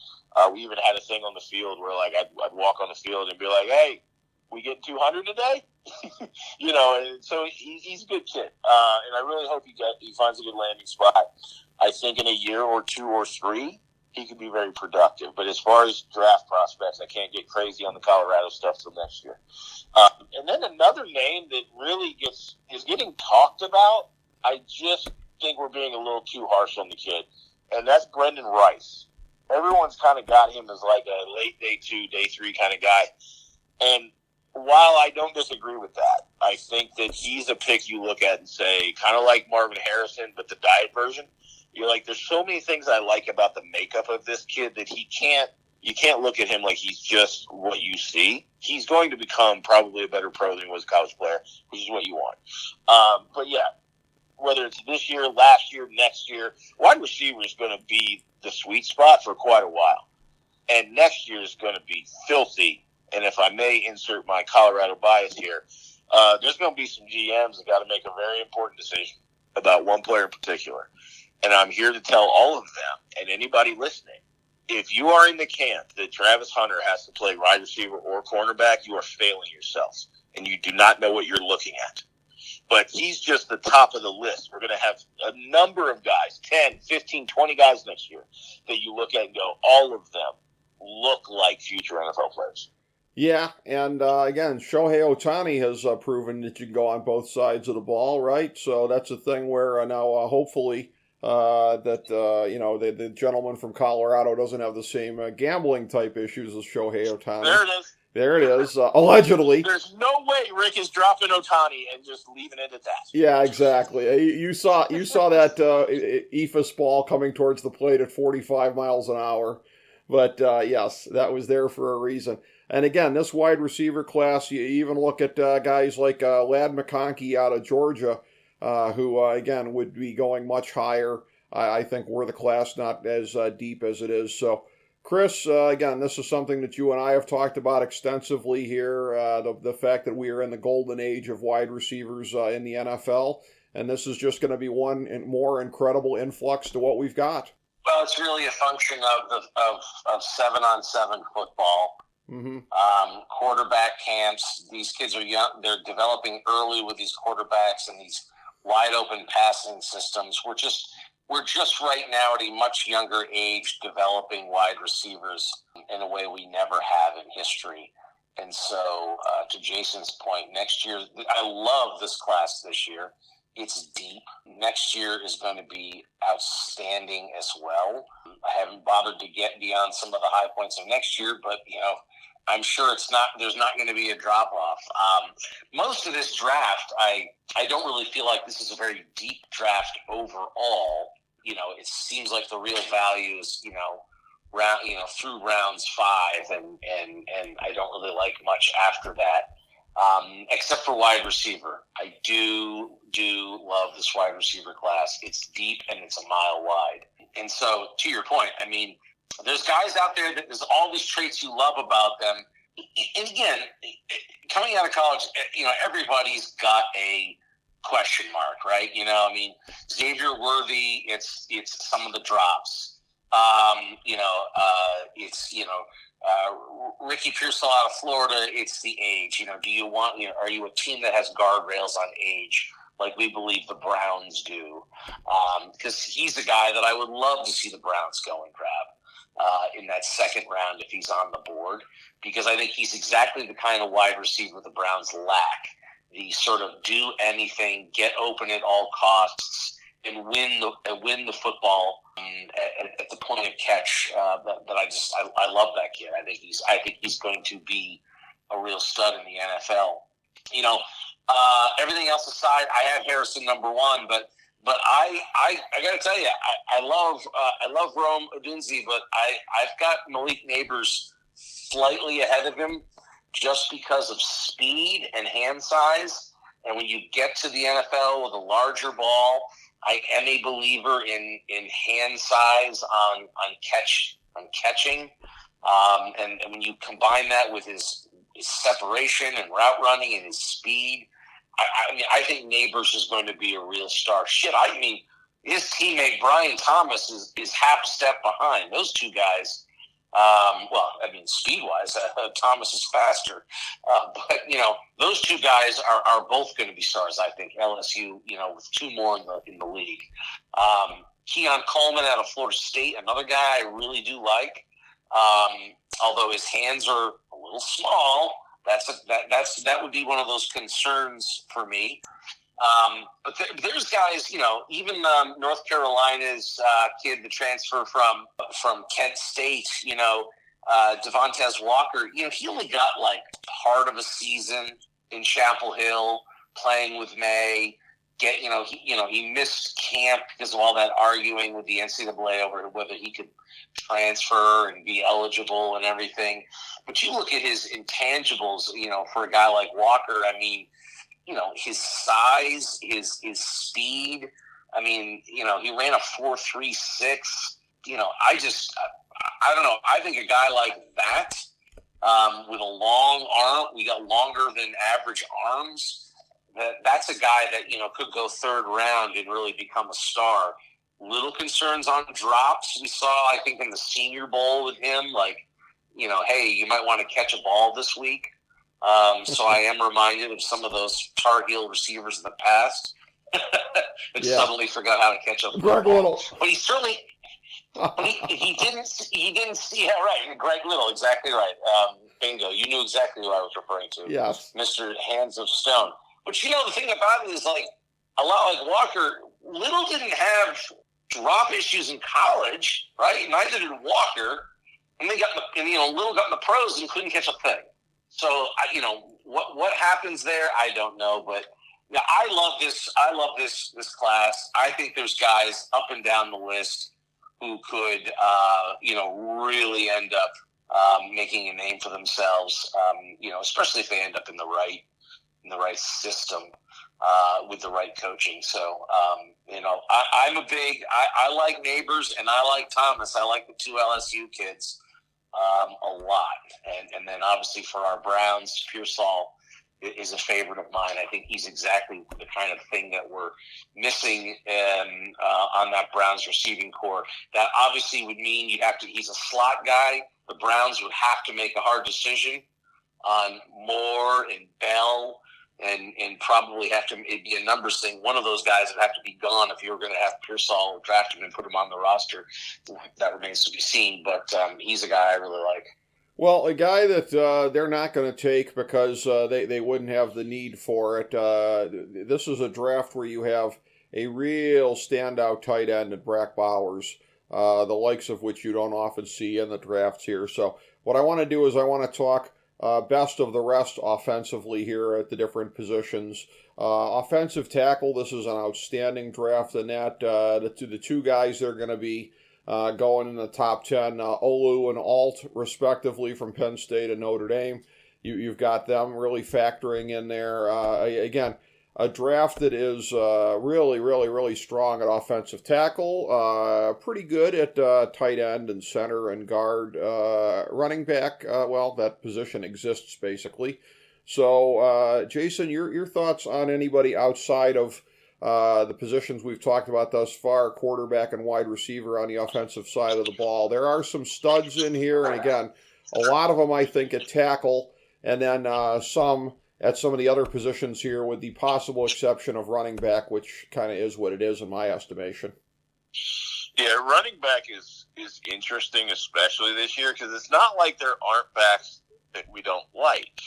We even had a thing on the field where I'd walk on the field and be like, hey, we get 200 a day? And so he's a good kid. And I really hope he finds a good landing spot. I think in a year or 2 or 3, he could be very productive. But as far as draft prospects, I can't get crazy on the Colorado stuff till next year. And then another name that really is getting talked about, I just think we're being a little too harsh on the kid, and that's Brendan Rice. Everyone's kind of got him as like a late day 2, day 3 kind of guy. And while I don't disagree with that, I think that he's a pick you look at and say, kind of like Marvin Harrison, but the diet version. You're like, there's so many things I like about the makeup of this kid that you can't look at him like he's just what you see. He's going to become probably a better pro than he was a college player, which is what you want. But yeah, whether it's this year, last year, next year, wide receiver is going to be the sweet spot for quite a while. And next year is going to be filthy. And if I may insert my Colorado bias here, there's going to be some GMs that got to make a very important decision about one player in particular. And I'm here to tell all of them and anybody listening, if you are in the camp that Travis Hunter has to play wide receiver or cornerback, you are failing yourself. And you do not know what you're looking at. But he's just the top of the list. We're going to have a number of guys, 10, 15, 20 guys next year that you look at and go, all of them look like future NFL players. Yeah, and again, Shohei Ohtani has proven that you can go on both sides of the ball, right? So that's a thing where now hopefully the gentleman from Colorado doesn't have the same gambling type issues as Shohei Ohtani. There it is, allegedly. There's no way Rick is dropping Ohtani and just leaving it at that. Yeah, exactly. You saw that ephus ball coming towards the plate at 45 miles an hour. But yes, that was there for a reason. And again, this wide receiver class, you even look at guys like Ladd McConkey out of Georgia, who, again, would be going much higher. I think we're the class not as deep as it is. So, Chris, again, this is something that you and I have talked about extensively here, the fact that we are in the golden age of wide receivers in the NFL, and this is just going to be one more incredible influx to what we've got. Well, it's really a function of 7-on-7 football. Mm-hmm. Quarterback camps. These kids are young. They're developing early with these quarterbacks and these wide open passing systems. We're just right now at a much younger age developing wide receivers in a way we never have in history. And so, to Jason's point, next year, I love this class this year. It's deep. Next year is going to be outstanding as well. I haven't bothered to get beyond some of the high points of next year, but, I'm sure there's not going to be a drop-off. Most of this draft, I don't really feel like this is a very deep draft overall. It seems like the real value is, through rounds 5, and I don't really like much after that, except for wide receiver. I do love this wide receiver class. It's deep and it's a mile wide. And so, to your point, I mean, there's guys out there that there's all these traits you love about them. And again, coming out of college, everybody's got a question mark, right? Xavier Worthy, it's some of the drops. Ricky Pearsall out of Florida, it's the age. Do you want, are you a team that has guardrails on age like we believe the Browns do? Because he's a guy that I would love to see the Browns go and grab in that second round if he's on the board, because I think he's exactly the kind of wide receiver the Browns lack. The sort of do anything, get open at all costs, and win the football at the point of catch. I love that kid. I think he's going to be a real stud in the NFL. Everything else aside, I have Harrison number 1, but I got to tell you, I love Rome Odunze, but I've got Malik Neighbors slightly ahead of him just because of speed and hand size. And when you get to the NFL with a larger ball, I am a believer in hand size on catching. And when you combine that with his separation and route running and his speed, I think Neighbors is going to be a real star. His teammate Brian Thomas is half a step behind. Those two guys, Speed-wise, Thomas is faster. But, those two guys are both going to be stars, I think. LSU, with two more in the league. Keon Coleman out of Florida State, another guy I really do like. Although his hands are a little small, that would be one of those concerns for me. But there's guys, even North Carolina's kid, the transfer from Kent State, Devontae Walker, he only got like part of a season in Chapel Hill playing with May. He missed camp because of all that arguing with the NCAA over whether he could transfer and be eligible and everything. But you look at his intangibles, for a guy like Walker, his size, his speed. He ran a 4.36. I don't know. I think a guy like that, with a long arm, we got longer than average arms. That's a guy that, could go third round and really become a star. Little concerns on drops. We saw, I think, in the Senior Bowl with him, hey, you might want to catch a ball this week. So I am reminded of some of those Tar Heel receivers in the past that suddenly forgot how to catch a Greg Little. But he certainly he didn't see. Yeah, right. Greg Little, exactly right. Bingo. You knew exactly who I was referring to. Yes. Mr. Hands of Stone. But the thing about it is, a lot like Walker, Little didn't have drop issues in college, right? Neither did Walker. And Little got in the pros and couldn't catch a thing. So, what happens there, I don't know. But yeah, I love this class. I think there's guys up and down the list who could, really end up making a name for themselves. Especially if they end up in the right system with the right coaching. So, I like Neighbors and I like Thomas. I like the two LSU kids a lot. And then obviously for our Browns, Pearsall is a favorite of mine. I think he's exactly the kind of thing that we're missing on that Browns receiving core. That obviously would mean he's a slot guy. The Browns would have to make a hard decision on Moore and Bell and probably it'd be a numbers thing. One of those guys would have to be gone if you were going to have Pearsall draft him and put him on the roster. That remains to be seen, but he's a guy I really like. Well, a guy that they're not going to take because they wouldn't have the need for it. This is a draft where you have a real standout tight end in Brack Bowers, the likes of which you don't often see in the drafts here. So what I want to do is I want to talk best of the rest offensively here at the different positions. Offensive tackle, this is an outstanding draft in that the two guys that are going to be going in the top 10, Olu and Alt, respectively, from Penn State and Notre Dame. You've got them really factoring in there. Again, a draft that is really, really, really strong at offensive tackle, pretty good at tight end and center and guard. Running back, that position exists basically. So, Jason, your thoughts on anybody outside of the positions we've talked about thus far, quarterback and wide receiver on the offensive side of the ball? There are some studs in here, and again, a lot of them I think at tackle, and then some at some of the other positions here, with the possible exception of running back, which kind of is what it is in my estimation. Yeah, running back is interesting, especially this year, because it's not like there aren't backs that we don't like.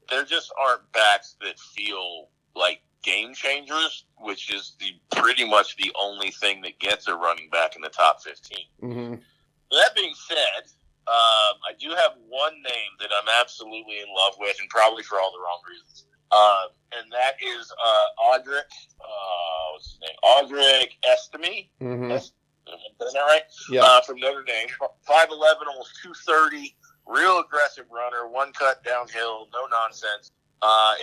There just aren't backs that feel like game changers, which is pretty much the only thing that gets a running back in the top 15. Mm-hmm. That being said, I do have one name that I'm absolutely in love with, and probably for all the wrong reasons. And that is Audric. What's his name? Audric Estime. Mm-hmm. Is that right? Yeah. From Notre Dame. 5'11", almost 230. Real aggressive runner. One cut downhill. No nonsense.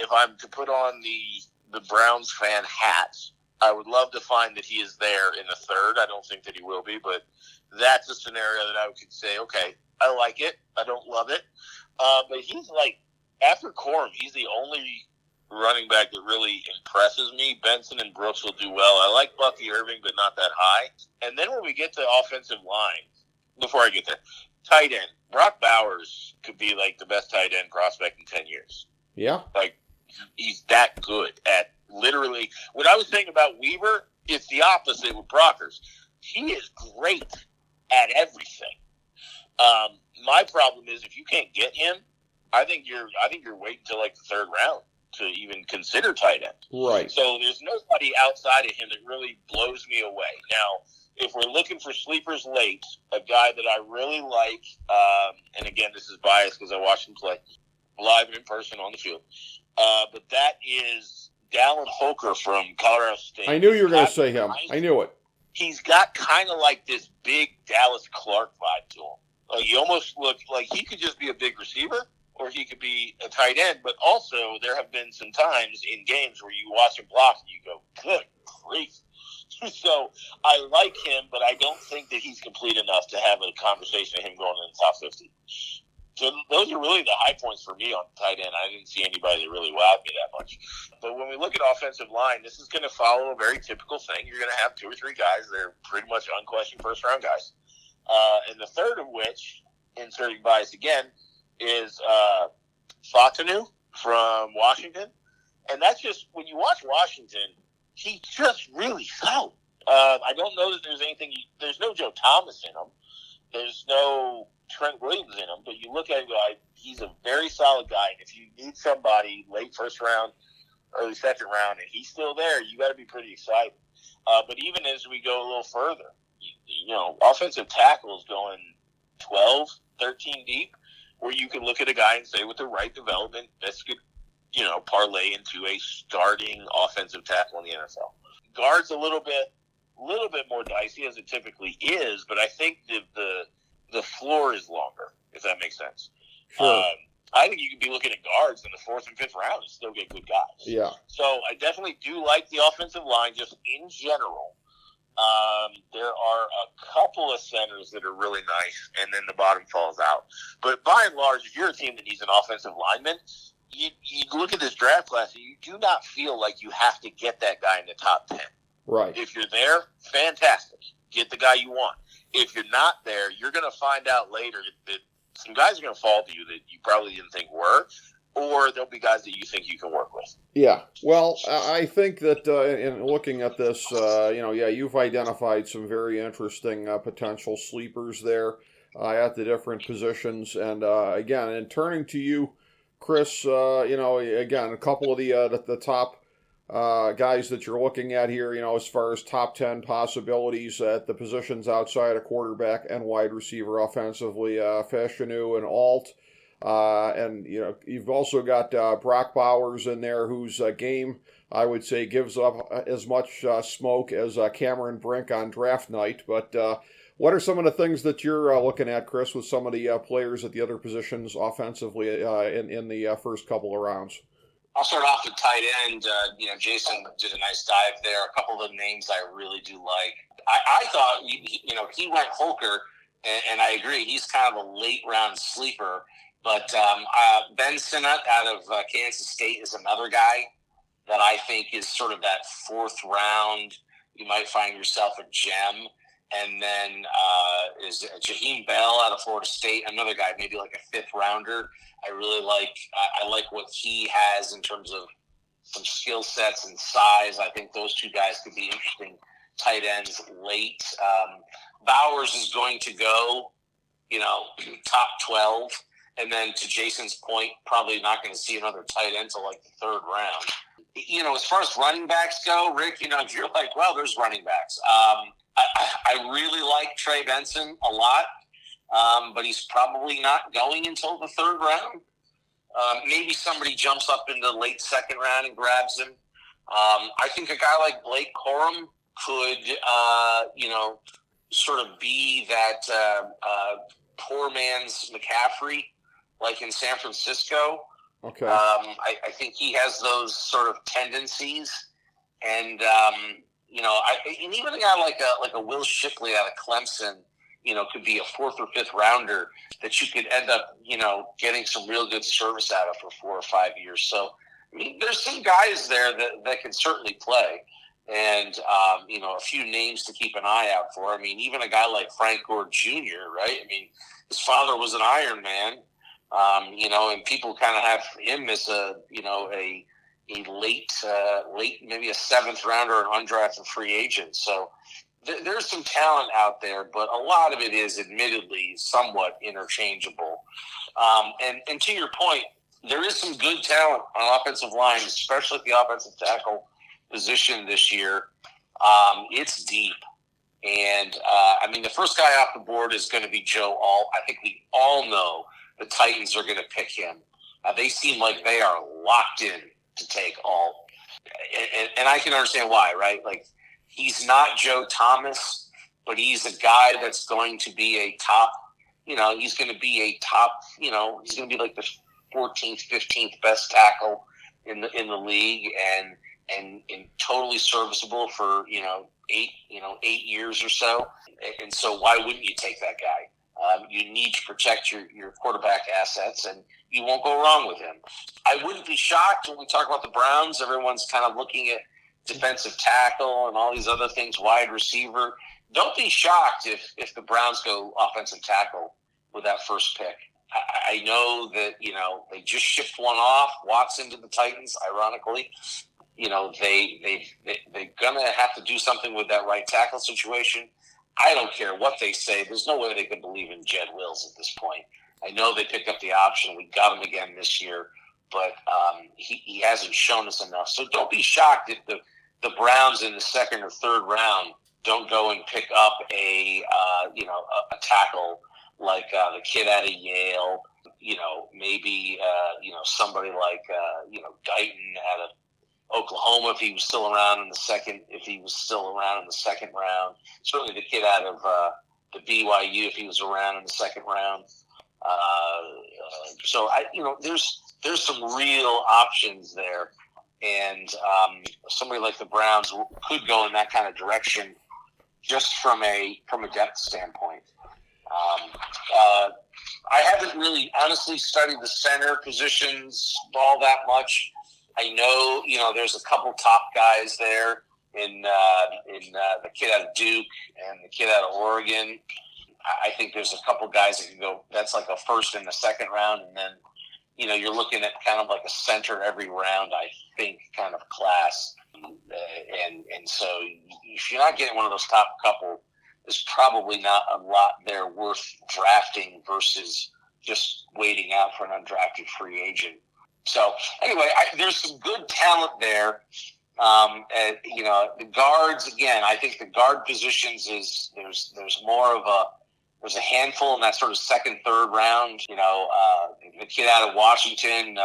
If I'm to put on the Browns fan hat, I would love to find that he is there in the third. I don't think that he will be, but that's a scenario that I could say, okay, I like it. I don't love it. But he's after Corum, he's the only running back that really impresses me. Benson and Brooks will do well. I like Bucky Irving, but not that high. And then when we get to offensive line, before I get there, tight end. Brock Bowers could be like the best tight end prospect in 10 years. Yeah. Like, he's that good at literally. What I was saying about Weaver, it's the opposite with Brockers. He is great at everything. My problem is if you can't get him, I think you're waiting till like the third round to even consider tight end. Right. So there's nobody outside of him that really blows me away. Now, if we're looking for sleepers late, a guy that I really like, and again, this is biased because I watched him play live and in person on the field, but that is Dallin Holker from Colorado State. I knew you were going to say him. I knew it. He's got kind of like this big Dallas Clark vibe to him. Like, he almost looks like he could just be a big receiver, or he could be a tight end. But also, there have been some times in games where you watch him block and you go, good grief. So I like him, but I don't think that he's complete enough to have a conversation of him going in the top 50. So those are really the high points for me on tight end. I didn't see anybody that really wowed me that much. But when we look at offensive line, this is going to follow a very typical thing. You're going to have 2 or 3 guys that are pretty much unquestioned first-round guys. And the third of which, inserting bias again, is Fatanu from Washington. And that's just, when you watch Washington, he's just really solid. I don't know that there's anything, there's no Joe Thomas in him. There's no Trent Williams in him, but you look at him, he's a very solid guy. And if you need somebody late first round, early second round, and he's still there, you got to be pretty excited. But even as we go a little further, you know, offensive tackles going 12, 13 deep, where you can look at a guy and say with the right development, this could, you know, parlay into a starting offensive tackle in the NFL. Guard's a little bit more dicey as it typically is, but I think the floor is longer, if that makes sense. Sure. I think you could be looking at guards in the 4th and 5th round and still get good guys. Yeah. So I definitely do like the offensive line just in general. There are a couple of centers that are really nice, and then the bottom falls out. But by and large, if you're a team that needs an offensive lineman, you look at this draft class and you do not feel like you have to get that guy in the top 10. Right. If you're there, fantastic. Get the guy you want. If you're not there, you're going to find out later that some guys are going to fall to you that you probably didn't think were, or there'll be guys that you think you can work with. Yeah. Well, I think that in looking at this, you've identified some very interesting potential sleepers there at the different positions. And again, in turning to you, Chris, again, a couple of the top guys that you're looking at here, as far as top 10 possibilities at the positions outside of quarterback and wide receiver offensively, Fashanu and Alt. And you've also got Brock Bowers in there, whose game, I would say, gives up as much smoke as Cameron Brink on draft night. But what are some of the things that you're looking at, Chris, with some of the players at the other positions offensively in the first couple of rounds? I'll start off with tight end. Jason did a nice dive there. A couple of the names I really do like. I thought, he went Holker, and I agree. He's kind of a late round sleeper. But Ben Sinnott out of Kansas State is another guy that I think is sort of that 4th round. You might find yourself a gem. And then is Jaheim Bell out of Florida State, another guy, maybe like a 5th rounder. I really like I like what he has in terms of some skill sets and size. I think those 2 guys could be interesting tight ends late. Bowers is going to go, top 12. And then to Jason's point, probably not going to see another tight end until like the 3rd round. As far as running backs go, Rick, if you're like, well, there's running backs. I really like Trey Benson a lot, but he's probably not going until the 3rd round. Maybe somebody jumps up in the late 2nd round and grabs him. I think a guy like Blake Corum could, sort of be that poor man's McCaffrey, like in San Francisco. Okay. I think he has those sort of tendencies, and and even a guy like a Will Shipley out of Clemson, could be a 4th or 5th rounder that you could end up, getting some real good service out of for 4 or 5 years. So, I mean, there's some guys there that can certainly play. and a few names to keep an eye out for. I mean, even a guy like Frank Gore Jr., right? I mean, his father was an Iron Man, and people kind of have him as a late, maybe a seventh rounder, an undrafted free agent. So there's some talent out there, but a lot of it is admittedly somewhat interchangeable. And to your point, there is some good talent on offensive line, especially at the offensive tackle position this year. It's deep. And, the first guy off the board is going to be Joe Alt. I think we all know the Titans are going to pick him. They seem like they are locked in to take Alt. And I can understand why, right? Like, he's not Joe Thomas, but he's a guy that's going to be a top, he's going to be he's going to be like the 14th, 15th best tackle in the league, and totally serviceable for 8 years or so. And so why wouldn't you take that guy? You need to protect your quarterback assets, and you won't go wrong with him. I wouldn't be shocked when we talk about the Browns. Everyone's kind of looking at defensive tackle and all these other things, wide receiver. Don't be shocked if the Browns go offensive tackle with that first pick. I know that, they just shipped one off, Watson, to the Titans, ironically. They're going to have to do something with that right tackle situation. I don't care what they say. There's no way they can believe in Jed Wills at this point. I know they picked up the option. We got him again this year, but he hasn't shown us enough. So don't be shocked if the Browns in the second or third round don't go and pick up a tackle like the kid out of Yale, maybe somebody like Guyton out of Oklahoma if he was still around in the second round. Certainly the kid out of the BYU if he was around in the second round. So there's some real options there, and somebody like the Browns could go in that kind of direction just from a depth standpoint. I haven't really honestly studied the center positions all that much. I know, there's a couple top guys there in the kid out of Duke and the kid out of Oregon. I think there's a couple guys that can go. That's like a first and a second round, and then you're looking at kind of like a center every round. I think kind of class, and so if you're not getting one of those top couple, there's probably not a lot there worth drafting versus just waiting out for an undrafted free agent. So anyway, there's some good talent there. The guards, again, I think the guard positions there's more of there's a handful in that sort of second, third round. The kid out of Washington,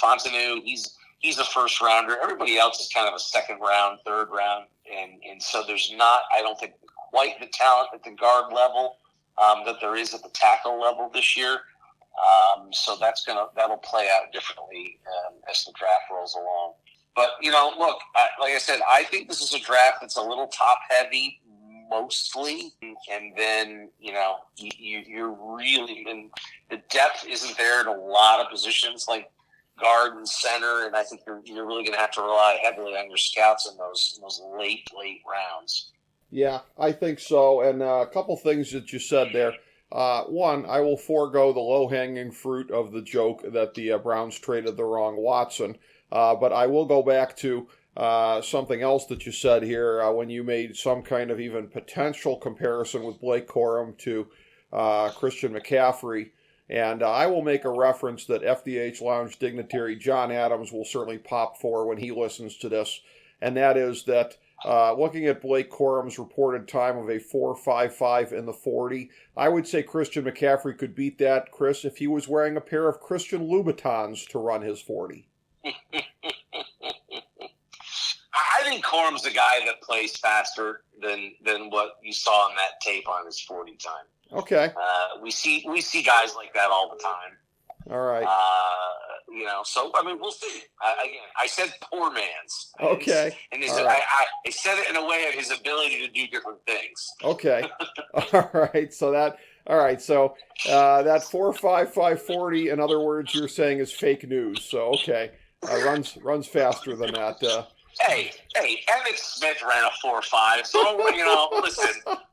Fontenot, he's a first rounder. Everybody else is kind of a second round, third round. And so there's not, I don't think, quite the talent at the guard level that there is at the tackle level this year. So that'll play out differently as the draft rolls along. But, look, like I said, I think this is a draft that's a little top heavy mostly. And then, you're really, and the depth isn't there in a lot of positions like guard and center. And I think you're really going to have to rely heavily on your scouts in those late rounds. Yeah, I think so. And a couple things that you said there. One, I will forego the low-hanging fruit of the joke that the Browns traded the wrong Watson. But I will go back to something else that you said here when you made some kind of even potential comparison with Blake Corum to Christian McCaffrey. And I will make a reference that FDH Lounge dignitary John Adams will certainly pop for when he listens to this. And that is that looking at Blake Corum's reported time of a 4.55 in the 40, I would say Christian McCaffrey could beat that, Chris, if he was wearing a pair of Christian Louboutins to run his 40. I think Corum's the guy that plays faster than what you saw in that tape on his 40 time. Okay. We see guys like that all the time. All right. So, we'll see. I said poor man's. Okay. And right. I said it in a way of his ability to do different things. Okay. All right. So that 4.55 40, in other words, you're saying is fake news. So, okay. Runs faster than that. Hey, Emmitt Smith ran a 4.5, so,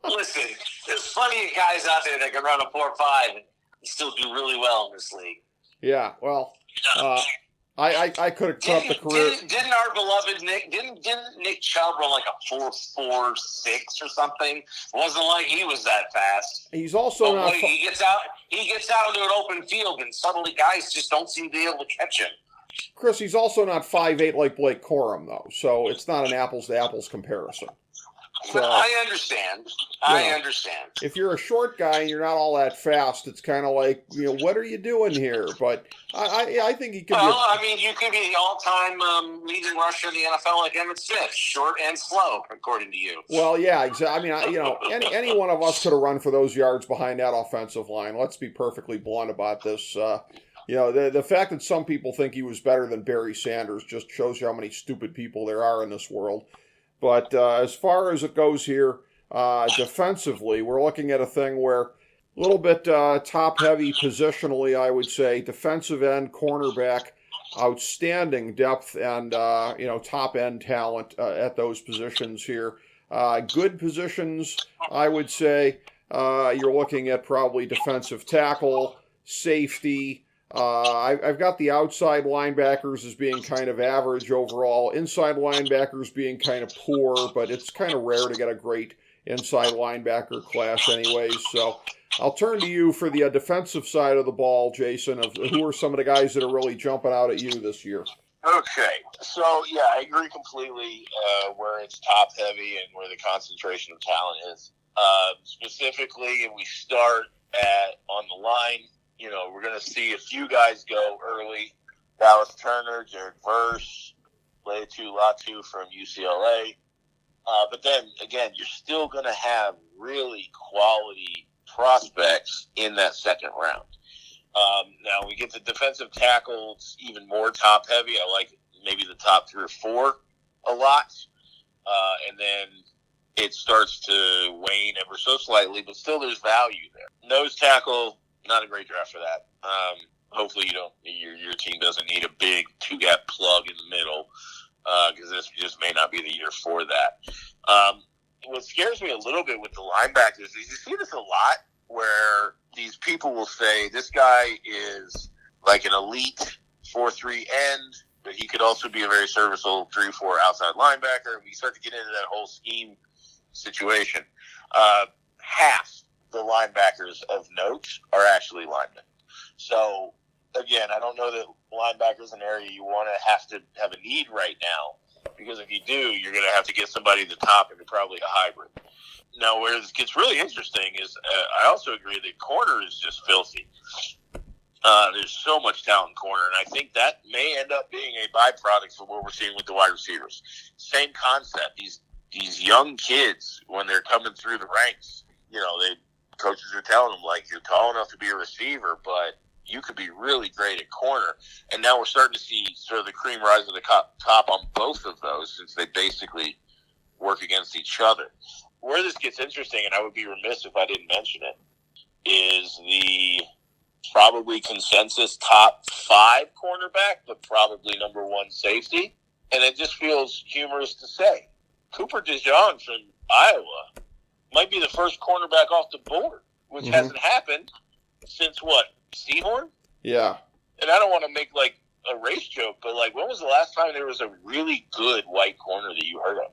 listen, there's plenty of guys out there that can run a 4.5 and still do really well in this league. Yeah, well, I could have cut the career. Didn't our beloved Nick, didn't Nick Chubb run like a 4.46 or something? It wasn't like he was that fast. He's also not. He gets out into an open field, and suddenly guys just don't seem to be able to catch him. Chris, he's also not 5'8" like Blake Corum, though, so it's not an apples-to-apples comparison. So, I understand. I understand. If you're a short guy and you're not all that fast, it's kind of like, what are you doing here? But I think he could you could be the all-time leading rusher in the NFL like Emmitt Smith, short and slow, according to you. Well, yeah, exactly. I mean, any one of us could have run for those yards behind that offensive line. Let's be perfectly blunt about this. The fact that some people think he was better than Barry Sanders just shows you how many stupid people there are in this world. But as far as it goes here, defensively, we're looking at a thing where a little bit top-heavy positionally, I would say. Defensive end, cornerback, outstanding depth and, top-end talent at those positions here. Good positions, I would say. You're looking at probably defensive tackle, safety. I've got the outside linebackers as being kind of average overall. Inside linebackers being kind of poor, but it's kind of rare to get a great inside linebacker class anyways. So I'll turn to you for the defensive side of the ball, Jason, of who are some of the guys that are really jumping out at you this year. Okay, so yeah, I agree completely where it's top-heavy and where the concentration of talent is. Specifically, if we start on the line, we're going to see a few guys go early. Dallas Turner, Jared Verse, Laiatu Latu from UCLA. But then, again, you're still going to have really quality prospects in that second round. Now, we get the defensive tackle, it's even more top-heavy. I like maybe the top 3 or 4 a lot. And then it starts to wane ever so slightly, but still there's value there. Nose tackle, not a great draft for that. Hopefully your team doesn't need a big 2-gap plug in the middle, because this just may not be the year for that. What scares me a little bit with the linebackers is you see this a lot where these people will say this guy is like an elite 4-3 end, but he could also be a very serviceable 3-4 outside linebacker. We start to get into that whole scheme situation. Half the linebackers of note are actually linemen. So, again, I don't know that linebacker is an area you want to have a need right now, because if you do, you're going to have to get somebody at the top and probably a hybrid. Now, where this gets really interesting is I also agree that corner is just filthy. There's so much talent in corner, and I think that may end up being a byproduct of what we're seeing with the wide receivers. Same concept. These young kids, when they're coming through the ranks, coaches are telling them, like, you're tall enough to be a receiver, but you could be really great at corner. And now we're starting to see sort of the cream rise to the top on both of those, since they basically work against each other. Where this gets interesting, and I would be remiss if I didn't mention it, is the probably consensus top 5 cornerback, but probably number 1 safety. And it just feels humorous to say. Cooper DeJean from Iowa might be the first cornerback off the board, which hasn't happened since Seahorn? Yeah. And I don't want to make like a race joke, but like, when was the last time there was a really good white corner that you heard of?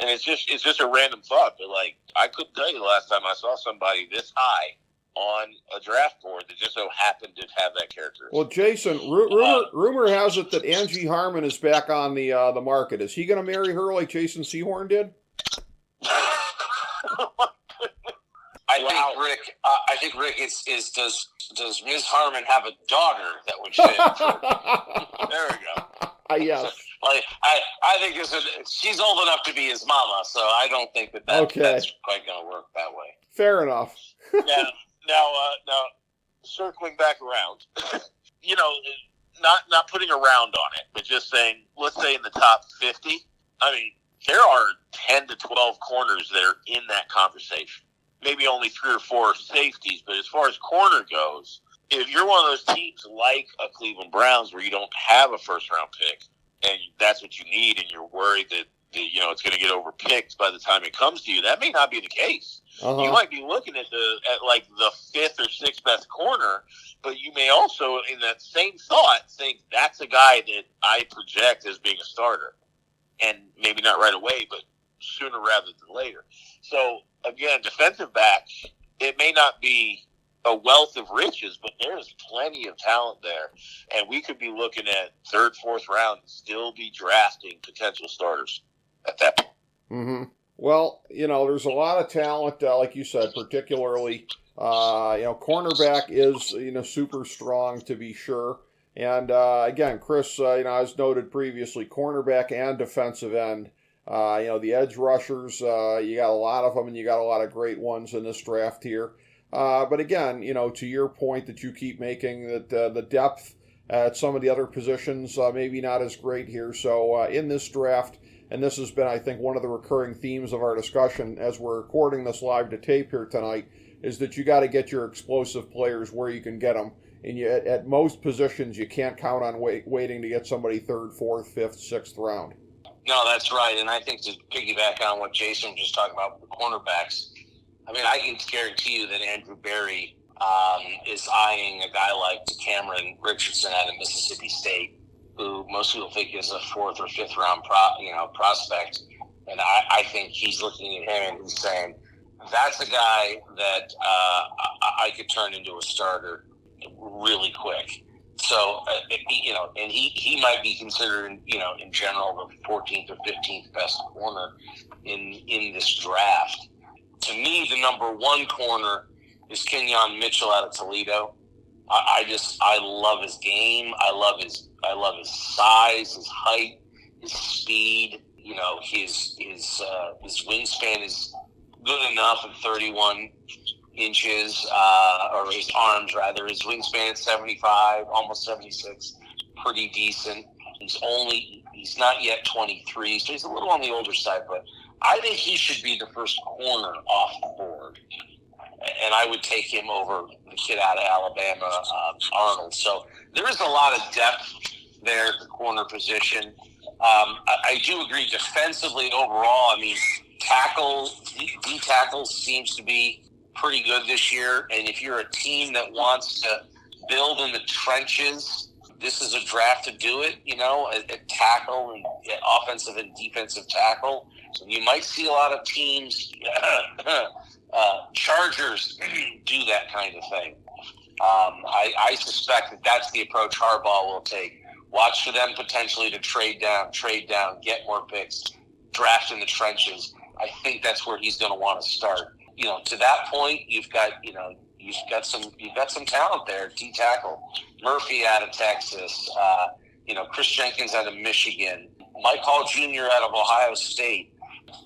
And it's just a random thought, but like, I couldn't tell you the last time I saw somebody this high on a draft board that just so happened to have that characteristic. Well, Jason, rumor has it that Angie Harmon is back on the market. Is he going to marry her like Jason Sehorn did? I think Rick is does Ms. Harmon have a daughter that would fit? There we go. Yes. Like I think she's old enough to be his mama, so I don't think that's quite going to work that way. Fair enough. Now, circling back around, not putting a round on it, but just saying, let's say in the top 50, I mean, there are 10 to 12 corners that are in that conversation. Maybe only 3 or 4 safeties, but as far as corner goes, if you're one of those teams like a Cleveland Browns where you don't have a first-round pick, and that's what you need, and you're worried that it's going to get overpicked by the time it comes to you. That may not be the case. You might be looking at like the fifth or sixth best corner, but you may also, in that same thought, think that's a guy that I project as being a starter, and maybe not right away, but sooner rather than later. So again, defensive backs, it may not be a wealth of riches, but there's plenty of talent there, and we could be looking at third, fourth round and still be drafting potential starters at that point. Mm-hmm. Well, there's a lot of talent, like you said, particularly, cornerback is, super strong to be sure. And, again, Chris, as noted previously, cornerback and defensive end, the edge rushers, you got a lot of them, and you got a lot of great ones in this draft here. But again, to your point that you keep making, that the depth at some of the other positions maybe not as great here. So in this draft, and this has been, I think, one of the recurring themes of our discussion as we're recording this live to tape here tonight, is that you got to get your explosive players where you can get them. And at most positions, you can't count on waiting to get somebody third, fourth, fifth, sixth round. No, that's right. And I think to piggyback on what Jason was just talking about with the cornerbacks, I mean, I can guarantee you that Andrew Berry is eyeing a guy like Cameron Richardson out of Mississippi State, who most people think is a fourth or fifth round prospect. And I think he's looking at him and he's saying, that's a guy that I could turn into a starter really quick. So, and he might be considered, in general, the 14th or 15th best corner in this draft. To me, the number one corner is Kenyon Mitchell out of Toledo. I love his game. I love his size, his height, his speed. His wingspan is good enough at 31 inches, or his arms rather. His wingspan is 75, almost 76, pretty decent. He's not yet 23, so he's a little on the older side, but I think he should be the first corner off the board. And I would take him over the kid out of Alabama, Arnold. So there is a lot of depth there at the corner position. I do agree defensively overall. I mean, D tackle seems to be pretty good this year. And if you're a team that wants to build in the trenches, this is a draft to do it, at tackle and at offensive and defensive tackle. So you might see a lot of teams, Chargers, do that kind of thing. I suspect that that's the approach Harbaugh will take. Watch for them potentially to trade down, get more picks, draft in the trenches. I think that's where he's going to want to start. To that point, you've got some talent there. D tackle, Murphy out of Texas, Chris Jenkins out of Michigan, Mike Hall Jr. out of Ohio State.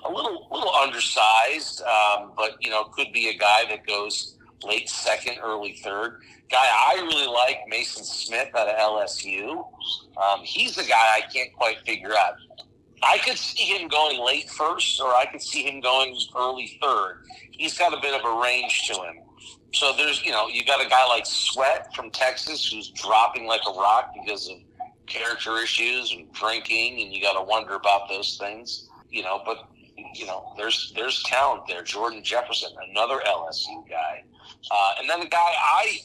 A little undersized, but could be a guy that goes late second, early third. Guy I really like, Mason Smith out of LSU. He's a guy I can't quite figure out. I could see him going late first, or I could see him going early third. He's got a bit of a range to him. So there's, you got a guy like Sweat from Texas who's dropping like a rock because of character issues and drinking, and you got to wonder about those things. But there's talent there. Jordan Jefferson, another LSU guy, and then a guy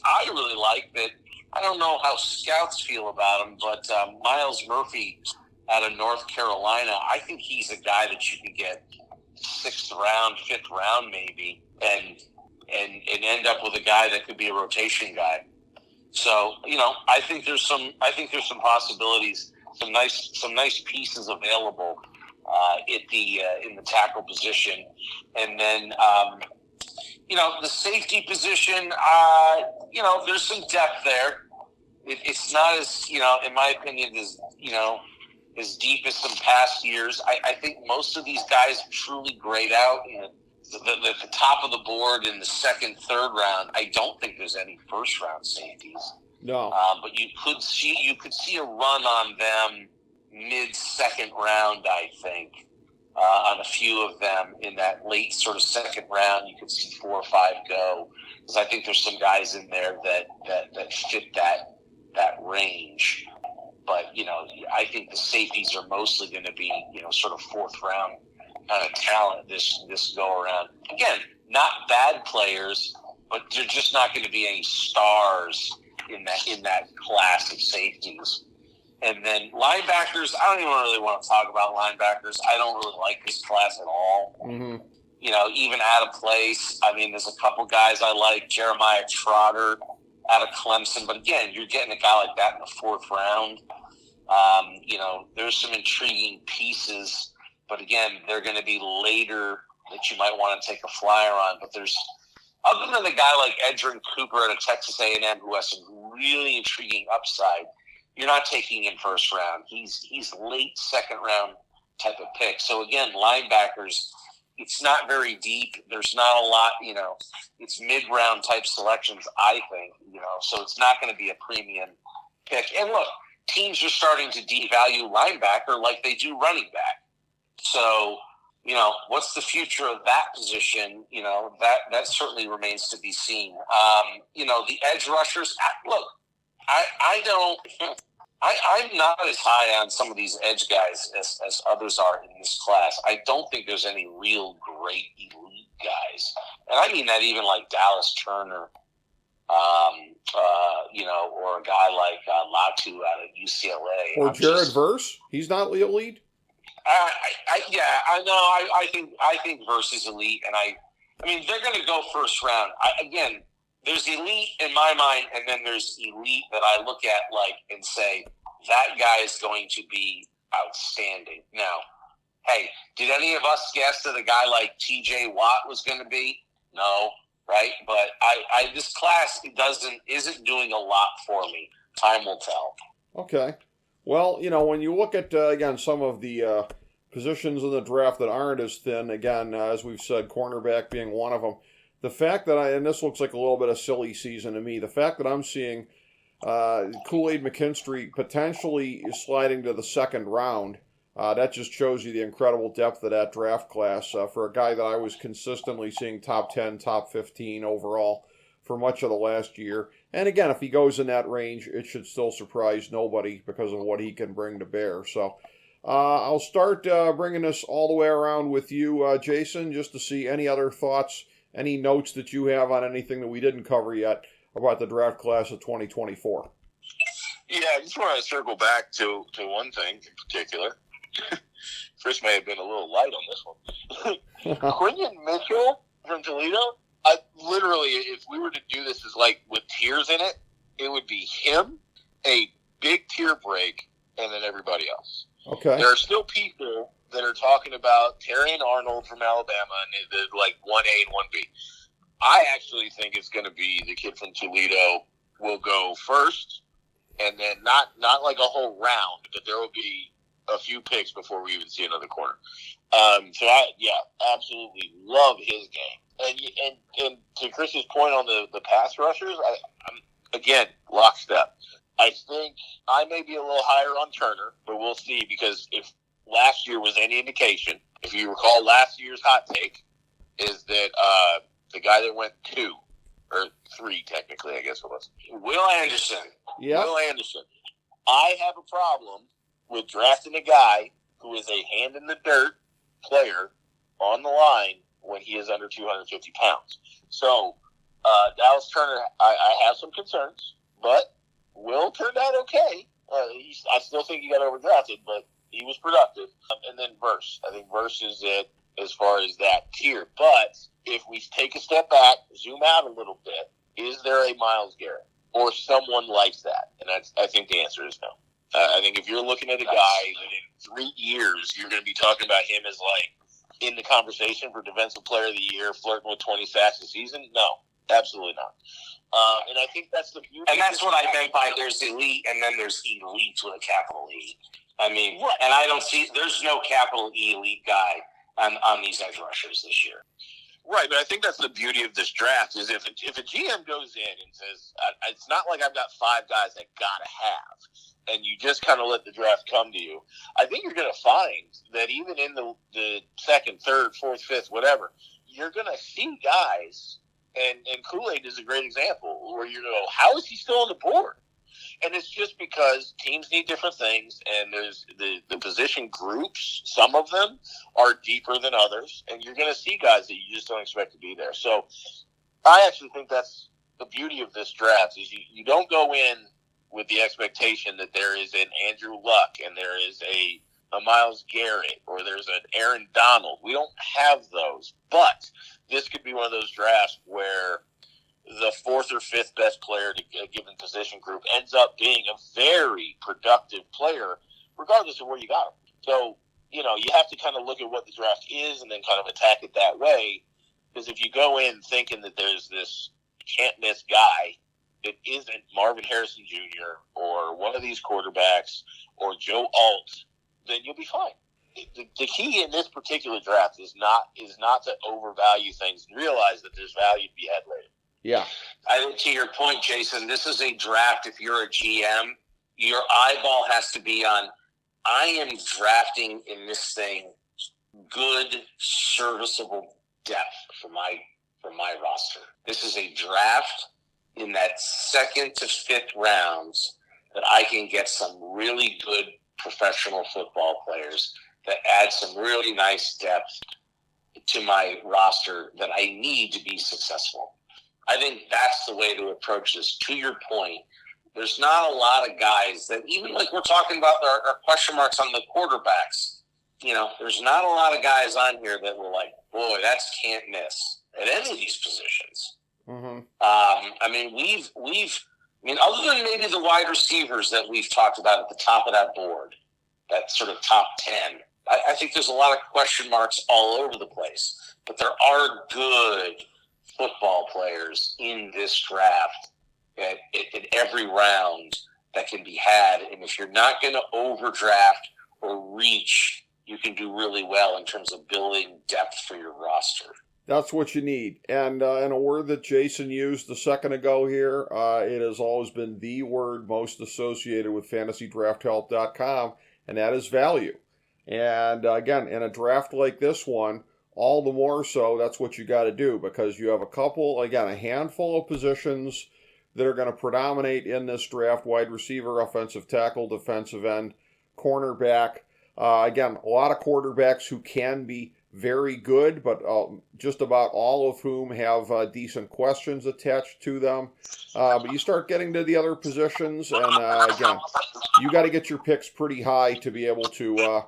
I really like that I don't know how scouts feel about him, but Miles Murphy out of North Carolina. I think he's a guy that you could get sixth round, fifth round maybe, and end up with a guy that could be a rotation guy. So I think there's some possibilities, some nice pieces available in the tackle position, and then the safety position. There's some depth there. It's not as in my opinion, as deep as some past years. I think most of these guys truly grade out at the top of the board in the second, third round. I don't think there's any first round safeties. No, but you could see a run on them mid-second round, I think, on a few of them in that late sort of second round. You could see 4 or 5 go, because I think there's some guys in there that fit that range. But I think the safeties are mostly going to be, sort of fourth round kind of talent this go around. Again, not bad players, but they're just not going to be any stars in that class of safeties. And then linebackers, I don't even really want to talk about linebackers. I don't really like this class at all. Mm-hmm. Even out of place. I mean, there's a couple guys I like, Jeremiah Trotter out of Clemson. But again, you're getting a guy like that in the fourth round. There's some intriguing pieces. But again, they're going to be later that you might want to take a flyer on. But there's, other than a guy like Edgerrin Cooper out of Texas A&M who has some really intriguing upside, you're not taking in first round. He's late second round type of pick. So again, linebackers, it's not very deep. There's not a lot, it's mid-round type selections, I think, so it's not going to be a premium pick. And look, teams are starting to devalue linebacker like they do running back. So, what's the future of that position? That certainly remains to be seen. The edge rushers, look, I'm not as high on some of these edge guys as others are in this class. I don't think there's any real great elite guys. And I mean that even like Dallas Turner, or a guy like Latu out of UCLA. Or Jared Verse. He's not elite? I know. I think Verse is elite. And I mean, they're going to go first round. There's elite in my mind, and then there's elite that I look at and say, that guy is going to be outstanding. Now, hey, did any of us guess that a guy like T.J. Watt was going to be? No, right? But this class isn't doing a lot for me. Time will tell. Okay. Well, when you look at, again, some of the positions in the draft that aren't as thin, again, as we've said, cornerback being one of them, the fact that and this looks like a little bit of silly season to me, the fact that I'm seeing Kool-Aid McKinstry potentially sliding to the second round, that just shows you the incredible depth of that draft class for a guy that I was consistently seeing top 10, top 15 overall for much of the last year. And again, if he goes in that range, it should still surprise nobody because of what he can bring to bear. So I'll start bringing this all the way around with you, Jason, just to see any other thoughts, any notes that you have on anything that we didn't cover yet about the draft class of 2024. Yeah, I just want to circle back to one thing in particular. Chris may have been a little light on this one. Quinion Mitchell from Toledo, literally, if we were to do this as with tiers in it, it would be him, a big tier break, and then everybody else. Okay. There are still people that are talking about Terrion Arnold from Alabama and the 1A and 1B. I actually think it's going to be the kid from Toledo will go first, and then not like a whole round, but there will be a few picks before we even see another corner. So I absolutely love his game. And to Chris's point on the pass rushers, I'm again lockstep. I think I may be a little higher on Turner, but we'll see, because if last year was any indication, if you recall last year's hot take, is that the guy that went 2 or 3 technically, I guess it was, Will Anderson. Yeah. Will Anderson. I have a problem with drafting a guy who is a hand in the dirt player on the line when he is under 250 pounds. So Dallas Turner, I have some concerns, but Will turned out okay. I still think he got overdrafted, but he was productive. And then Verse. I think Verse is it as far as that tier. But if we take a step back, zoom out a little bit, is there a Myles Garrett or someone like that? And I think the answer is no. I think if you're looking at a guy that in 3 years you're going to be talking about him as in the conversation for Defensive Player of the Year, flirting with 20 sacks a season, no, absolutely not. And I think that's the beauty. And that's what I meant by there's elite, and then there's elite with a capital E. I mean, and I don't see, there's no capital E elite guy on these edge rushers this year. Right, but I think that's the beauty of this draft is if a GM goes in and says, it's not like I've got 5 guys I got to have, and you just kind of let the draft come to you, I think you're going to find that even in the second, third, fourth, fifth, whatever, you're going to see guys, and Kool-Aid is a great example, where you go, how is he still on the board? And it's just because teams need different things, and there's the position groups, some of them are deeper than others, and you're going to see guys that you just don't expect to be there. So I actually think that's the beauty of this draft is you don't go in with the expectation that there is an Andrew Luck and there is a Myles Garrett or there's an Aaron Donald. We don't have those, but this could be one of those drafts where the fourth or fifth best player to a given position group ends up being a very productive player, regardless of where you got him. So, you have to kind of look at what the draft is and then kind of attack it that way. Because if you go in thinking that there's this can't-miss guy that isn't Marvin Harrison Jr. or one of these quarterbacks or Joe Alt, then you'll be fine. The key in this particular draft is not to overvalue things and realize that there's value to be had later. Yeah. I think to your point, Jason, this is a draft. If you're a GM, your eyeball has to be on, I am drafting in this thing good, serviceable depth for my roster. This is a draft in that second to fifth rounds that I can get some really good professional football players that add some really nice depth to my roster that I need to be successful. I think that's the way to approach this. To your point, there's not a lot of guys that, even like we're talking about our question marks on the quarterbacks, there's not a lot of guys on here that were like, boy, that's can't miss at any of these positions. Mm-hmm. Other than maybe the wide receivers that we've talked about at the top of that board, that sort of top 10, I think there's a lot of question marks all over the place. But there are good football players in this draft at every round that can be had. And if you're not going to overdraft or reach, you can do really well in terms of building depth for your roster. That's what you need. And in a word that Jason used a second ago here, it has always been the word most associated with FantasyDraftHelp.com, and that is value. And again, in a draft like this one, all the more so, that's what you got to do, because you have a handful of positions that are going to predominate in this draft: wide receiver, offensive tackle, defensive end, cornerback. A lot of quarterbacks who can be very good, but just about all of whom have decent questions attached to them. But you start getting to the other positions, and again, you got to get your picks pretty high to be able to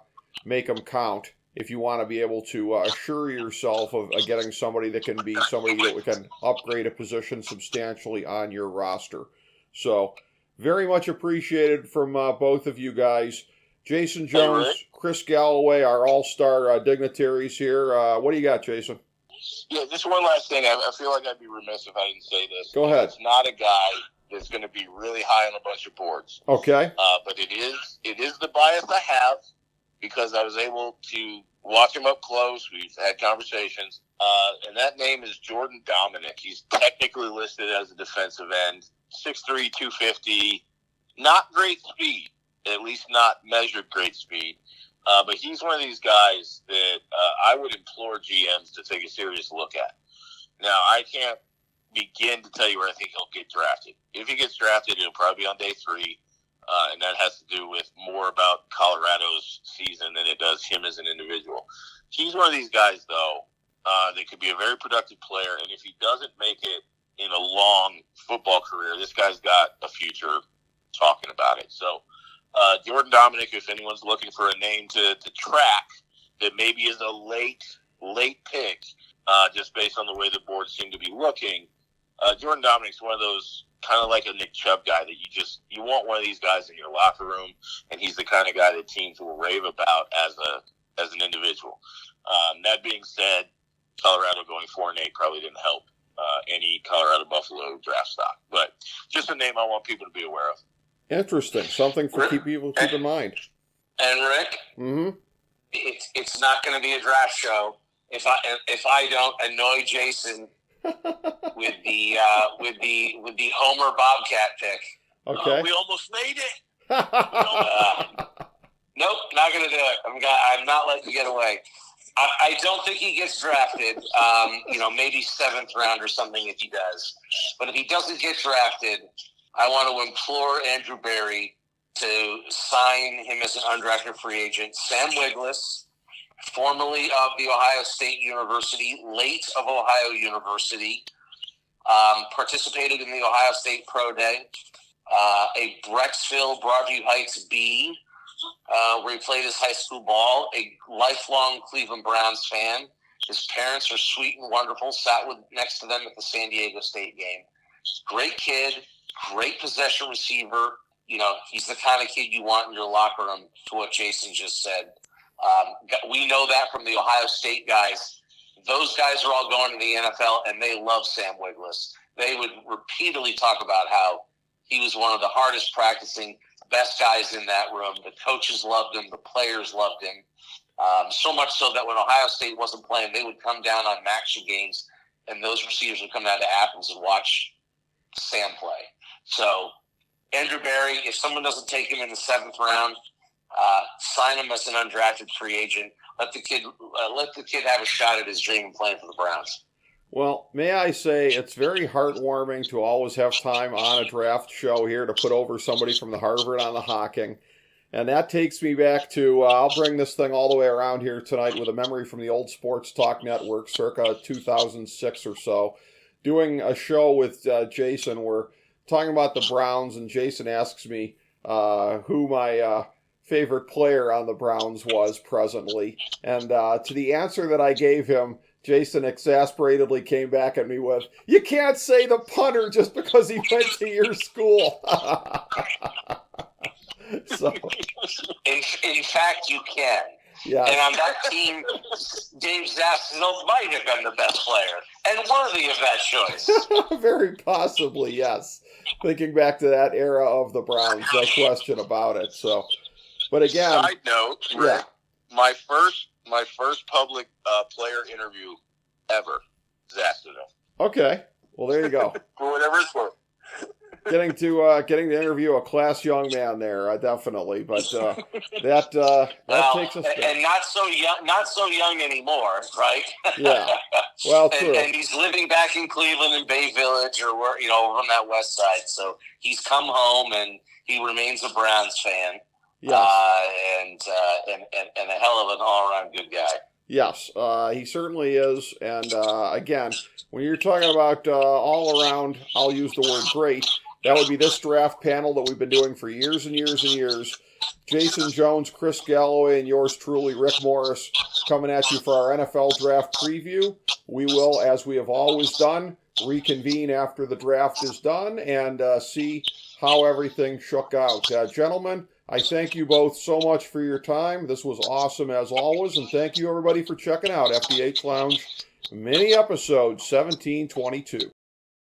make them count if you want to be able to assure yourself of getting somebody that can be somebody that can upgrade a position substantially on your roster. So, very much appreciated from both of you guys. Jason Jones, Chris Galloway, our all-star dignitaries here. What do you got, Jason? Yeah, just one last thing. I feel like I'd be remiss if I didn't say this. Go ahead. It's not a guy that's going to be really high on a bunch of boards. Okay. But it is the bias I have because I was able to watch him up close. We've had conversations. And that name is Jordan Dominic. He's technically listed as a defensive end, 6'3", 250, not great speed. At least not measured great speed. But he's one of these guys that I would implore GMs to take a serious look at. Now, I can't begin to tell you where I think he'll get drafted. If he gets drafted, it'll probably be on day 3, and that has to do with more about Colorado's season than it does him as an individual. He's one of these guys, though, that could be a very productive player, and if he doesn't make it in a long football career, this guy's got a future talking about it. So, Jordan Dominic, if anyone's looking for a name to track that maybe is a late pick, just based on the way the boards seem to be looking, Jordan Dominic's one of those kind of like a Nick Chubb guy that you want one of these guys in your locker room, and he's the kind of guy that teams will rave about as an individual. That being said, Colorado going 4-8 probably didn't help any Colorado Buffalo draft stock, but just a name I want people to be aware of. Interesting. Something for people to keep in mind. And Rick, it's not going to be a draft show if I don't annoy Jason with the Homer Bobcat pick. Okay. We almost made it. Nope, not going to do it. I'm not letting you get away. I don't think he gets drafted. Maybe 7th round or something if he does. But if he doesn't get drafted, I want to implore Andrew Berry to sign him as an undrafted free agent. Sam Wiglis, formerly of the Ohio State University, late of Ohio University, participated in the Ohio State Pro Day, a Brecksville, Broadview Heights B, where he played his high school ball, a lifelong Cleveland Browns fan. His parents are sweet and wonderful, sat next to them at the San Diego State game. Great kid, great possession receiver. You know, he's the kind of kid you want in your locker room, to what Jason just said. We know that from the Ohio State guys. Those guys are all going to the NFL, and they love Sam Wiglis. They would repeatedly talk about how he was one of the hardest practicing, best guys in that room. The coaches loved him. The players loved him. So much so that when Ohio State wasn't playing, they would come down on Maction games, and those receivers would come down to Athens and watch Sam play. So Andrew Berry, if someone doesn't take him in the 7th round, sign him as an undrafted free agent. Let the kid have a shot at his dream of playing for the Browns. Well, may I say, it's very heartwarming to always have time on a draft show here to put over somebody from the Harvard on the Hocking. And that takes me back to, I'll bring this thing all the way around here tonight with a memory from the old Sports Talk Network, circa 2006 or so, doing a show with Jason. We're talking about the Browns, and Jason asks me who my favorite player on the Browns was presently. And to the answer that I gave him, Jason exasperatedly came back at me with, "You can't say the punter just because he went to your school." So, in fact, you can. yeah. And on that team, Dave Zastill might have been the best player and worthy of that choice. Very possibly, yes. Thinking back to that era of the Browns, no question about it. So, but again, Side note, Rick, my first public player interview ever, Zastill. Okay, well there you go. For whatever it's worth. getting to interview a class young man there, definitely. But that takes us back. And not so young anymore, right? Yeah. Well, true. And he's living back in Cleveland in Bay Village, or where, over on that west side. So he's come home and he remains a Browns fan. Yes. And a hell of an all-around good guy. Yes, he certainly is. And again, when you're talking about all around, I'll use the word great. That would be this draft panel that we've been doing for years and years and years. Jason Jones, Chris Galloway, and yours truly, Rick Morris, coming at you for our NFL draft preview. We will, as we have always done, reconvene after the draft is done and see how everything shook out. Gentlemen, I thank you both so much for your time. This was awesome as always, and thank you everybody for checking out FDH Lounge mini episode 1722.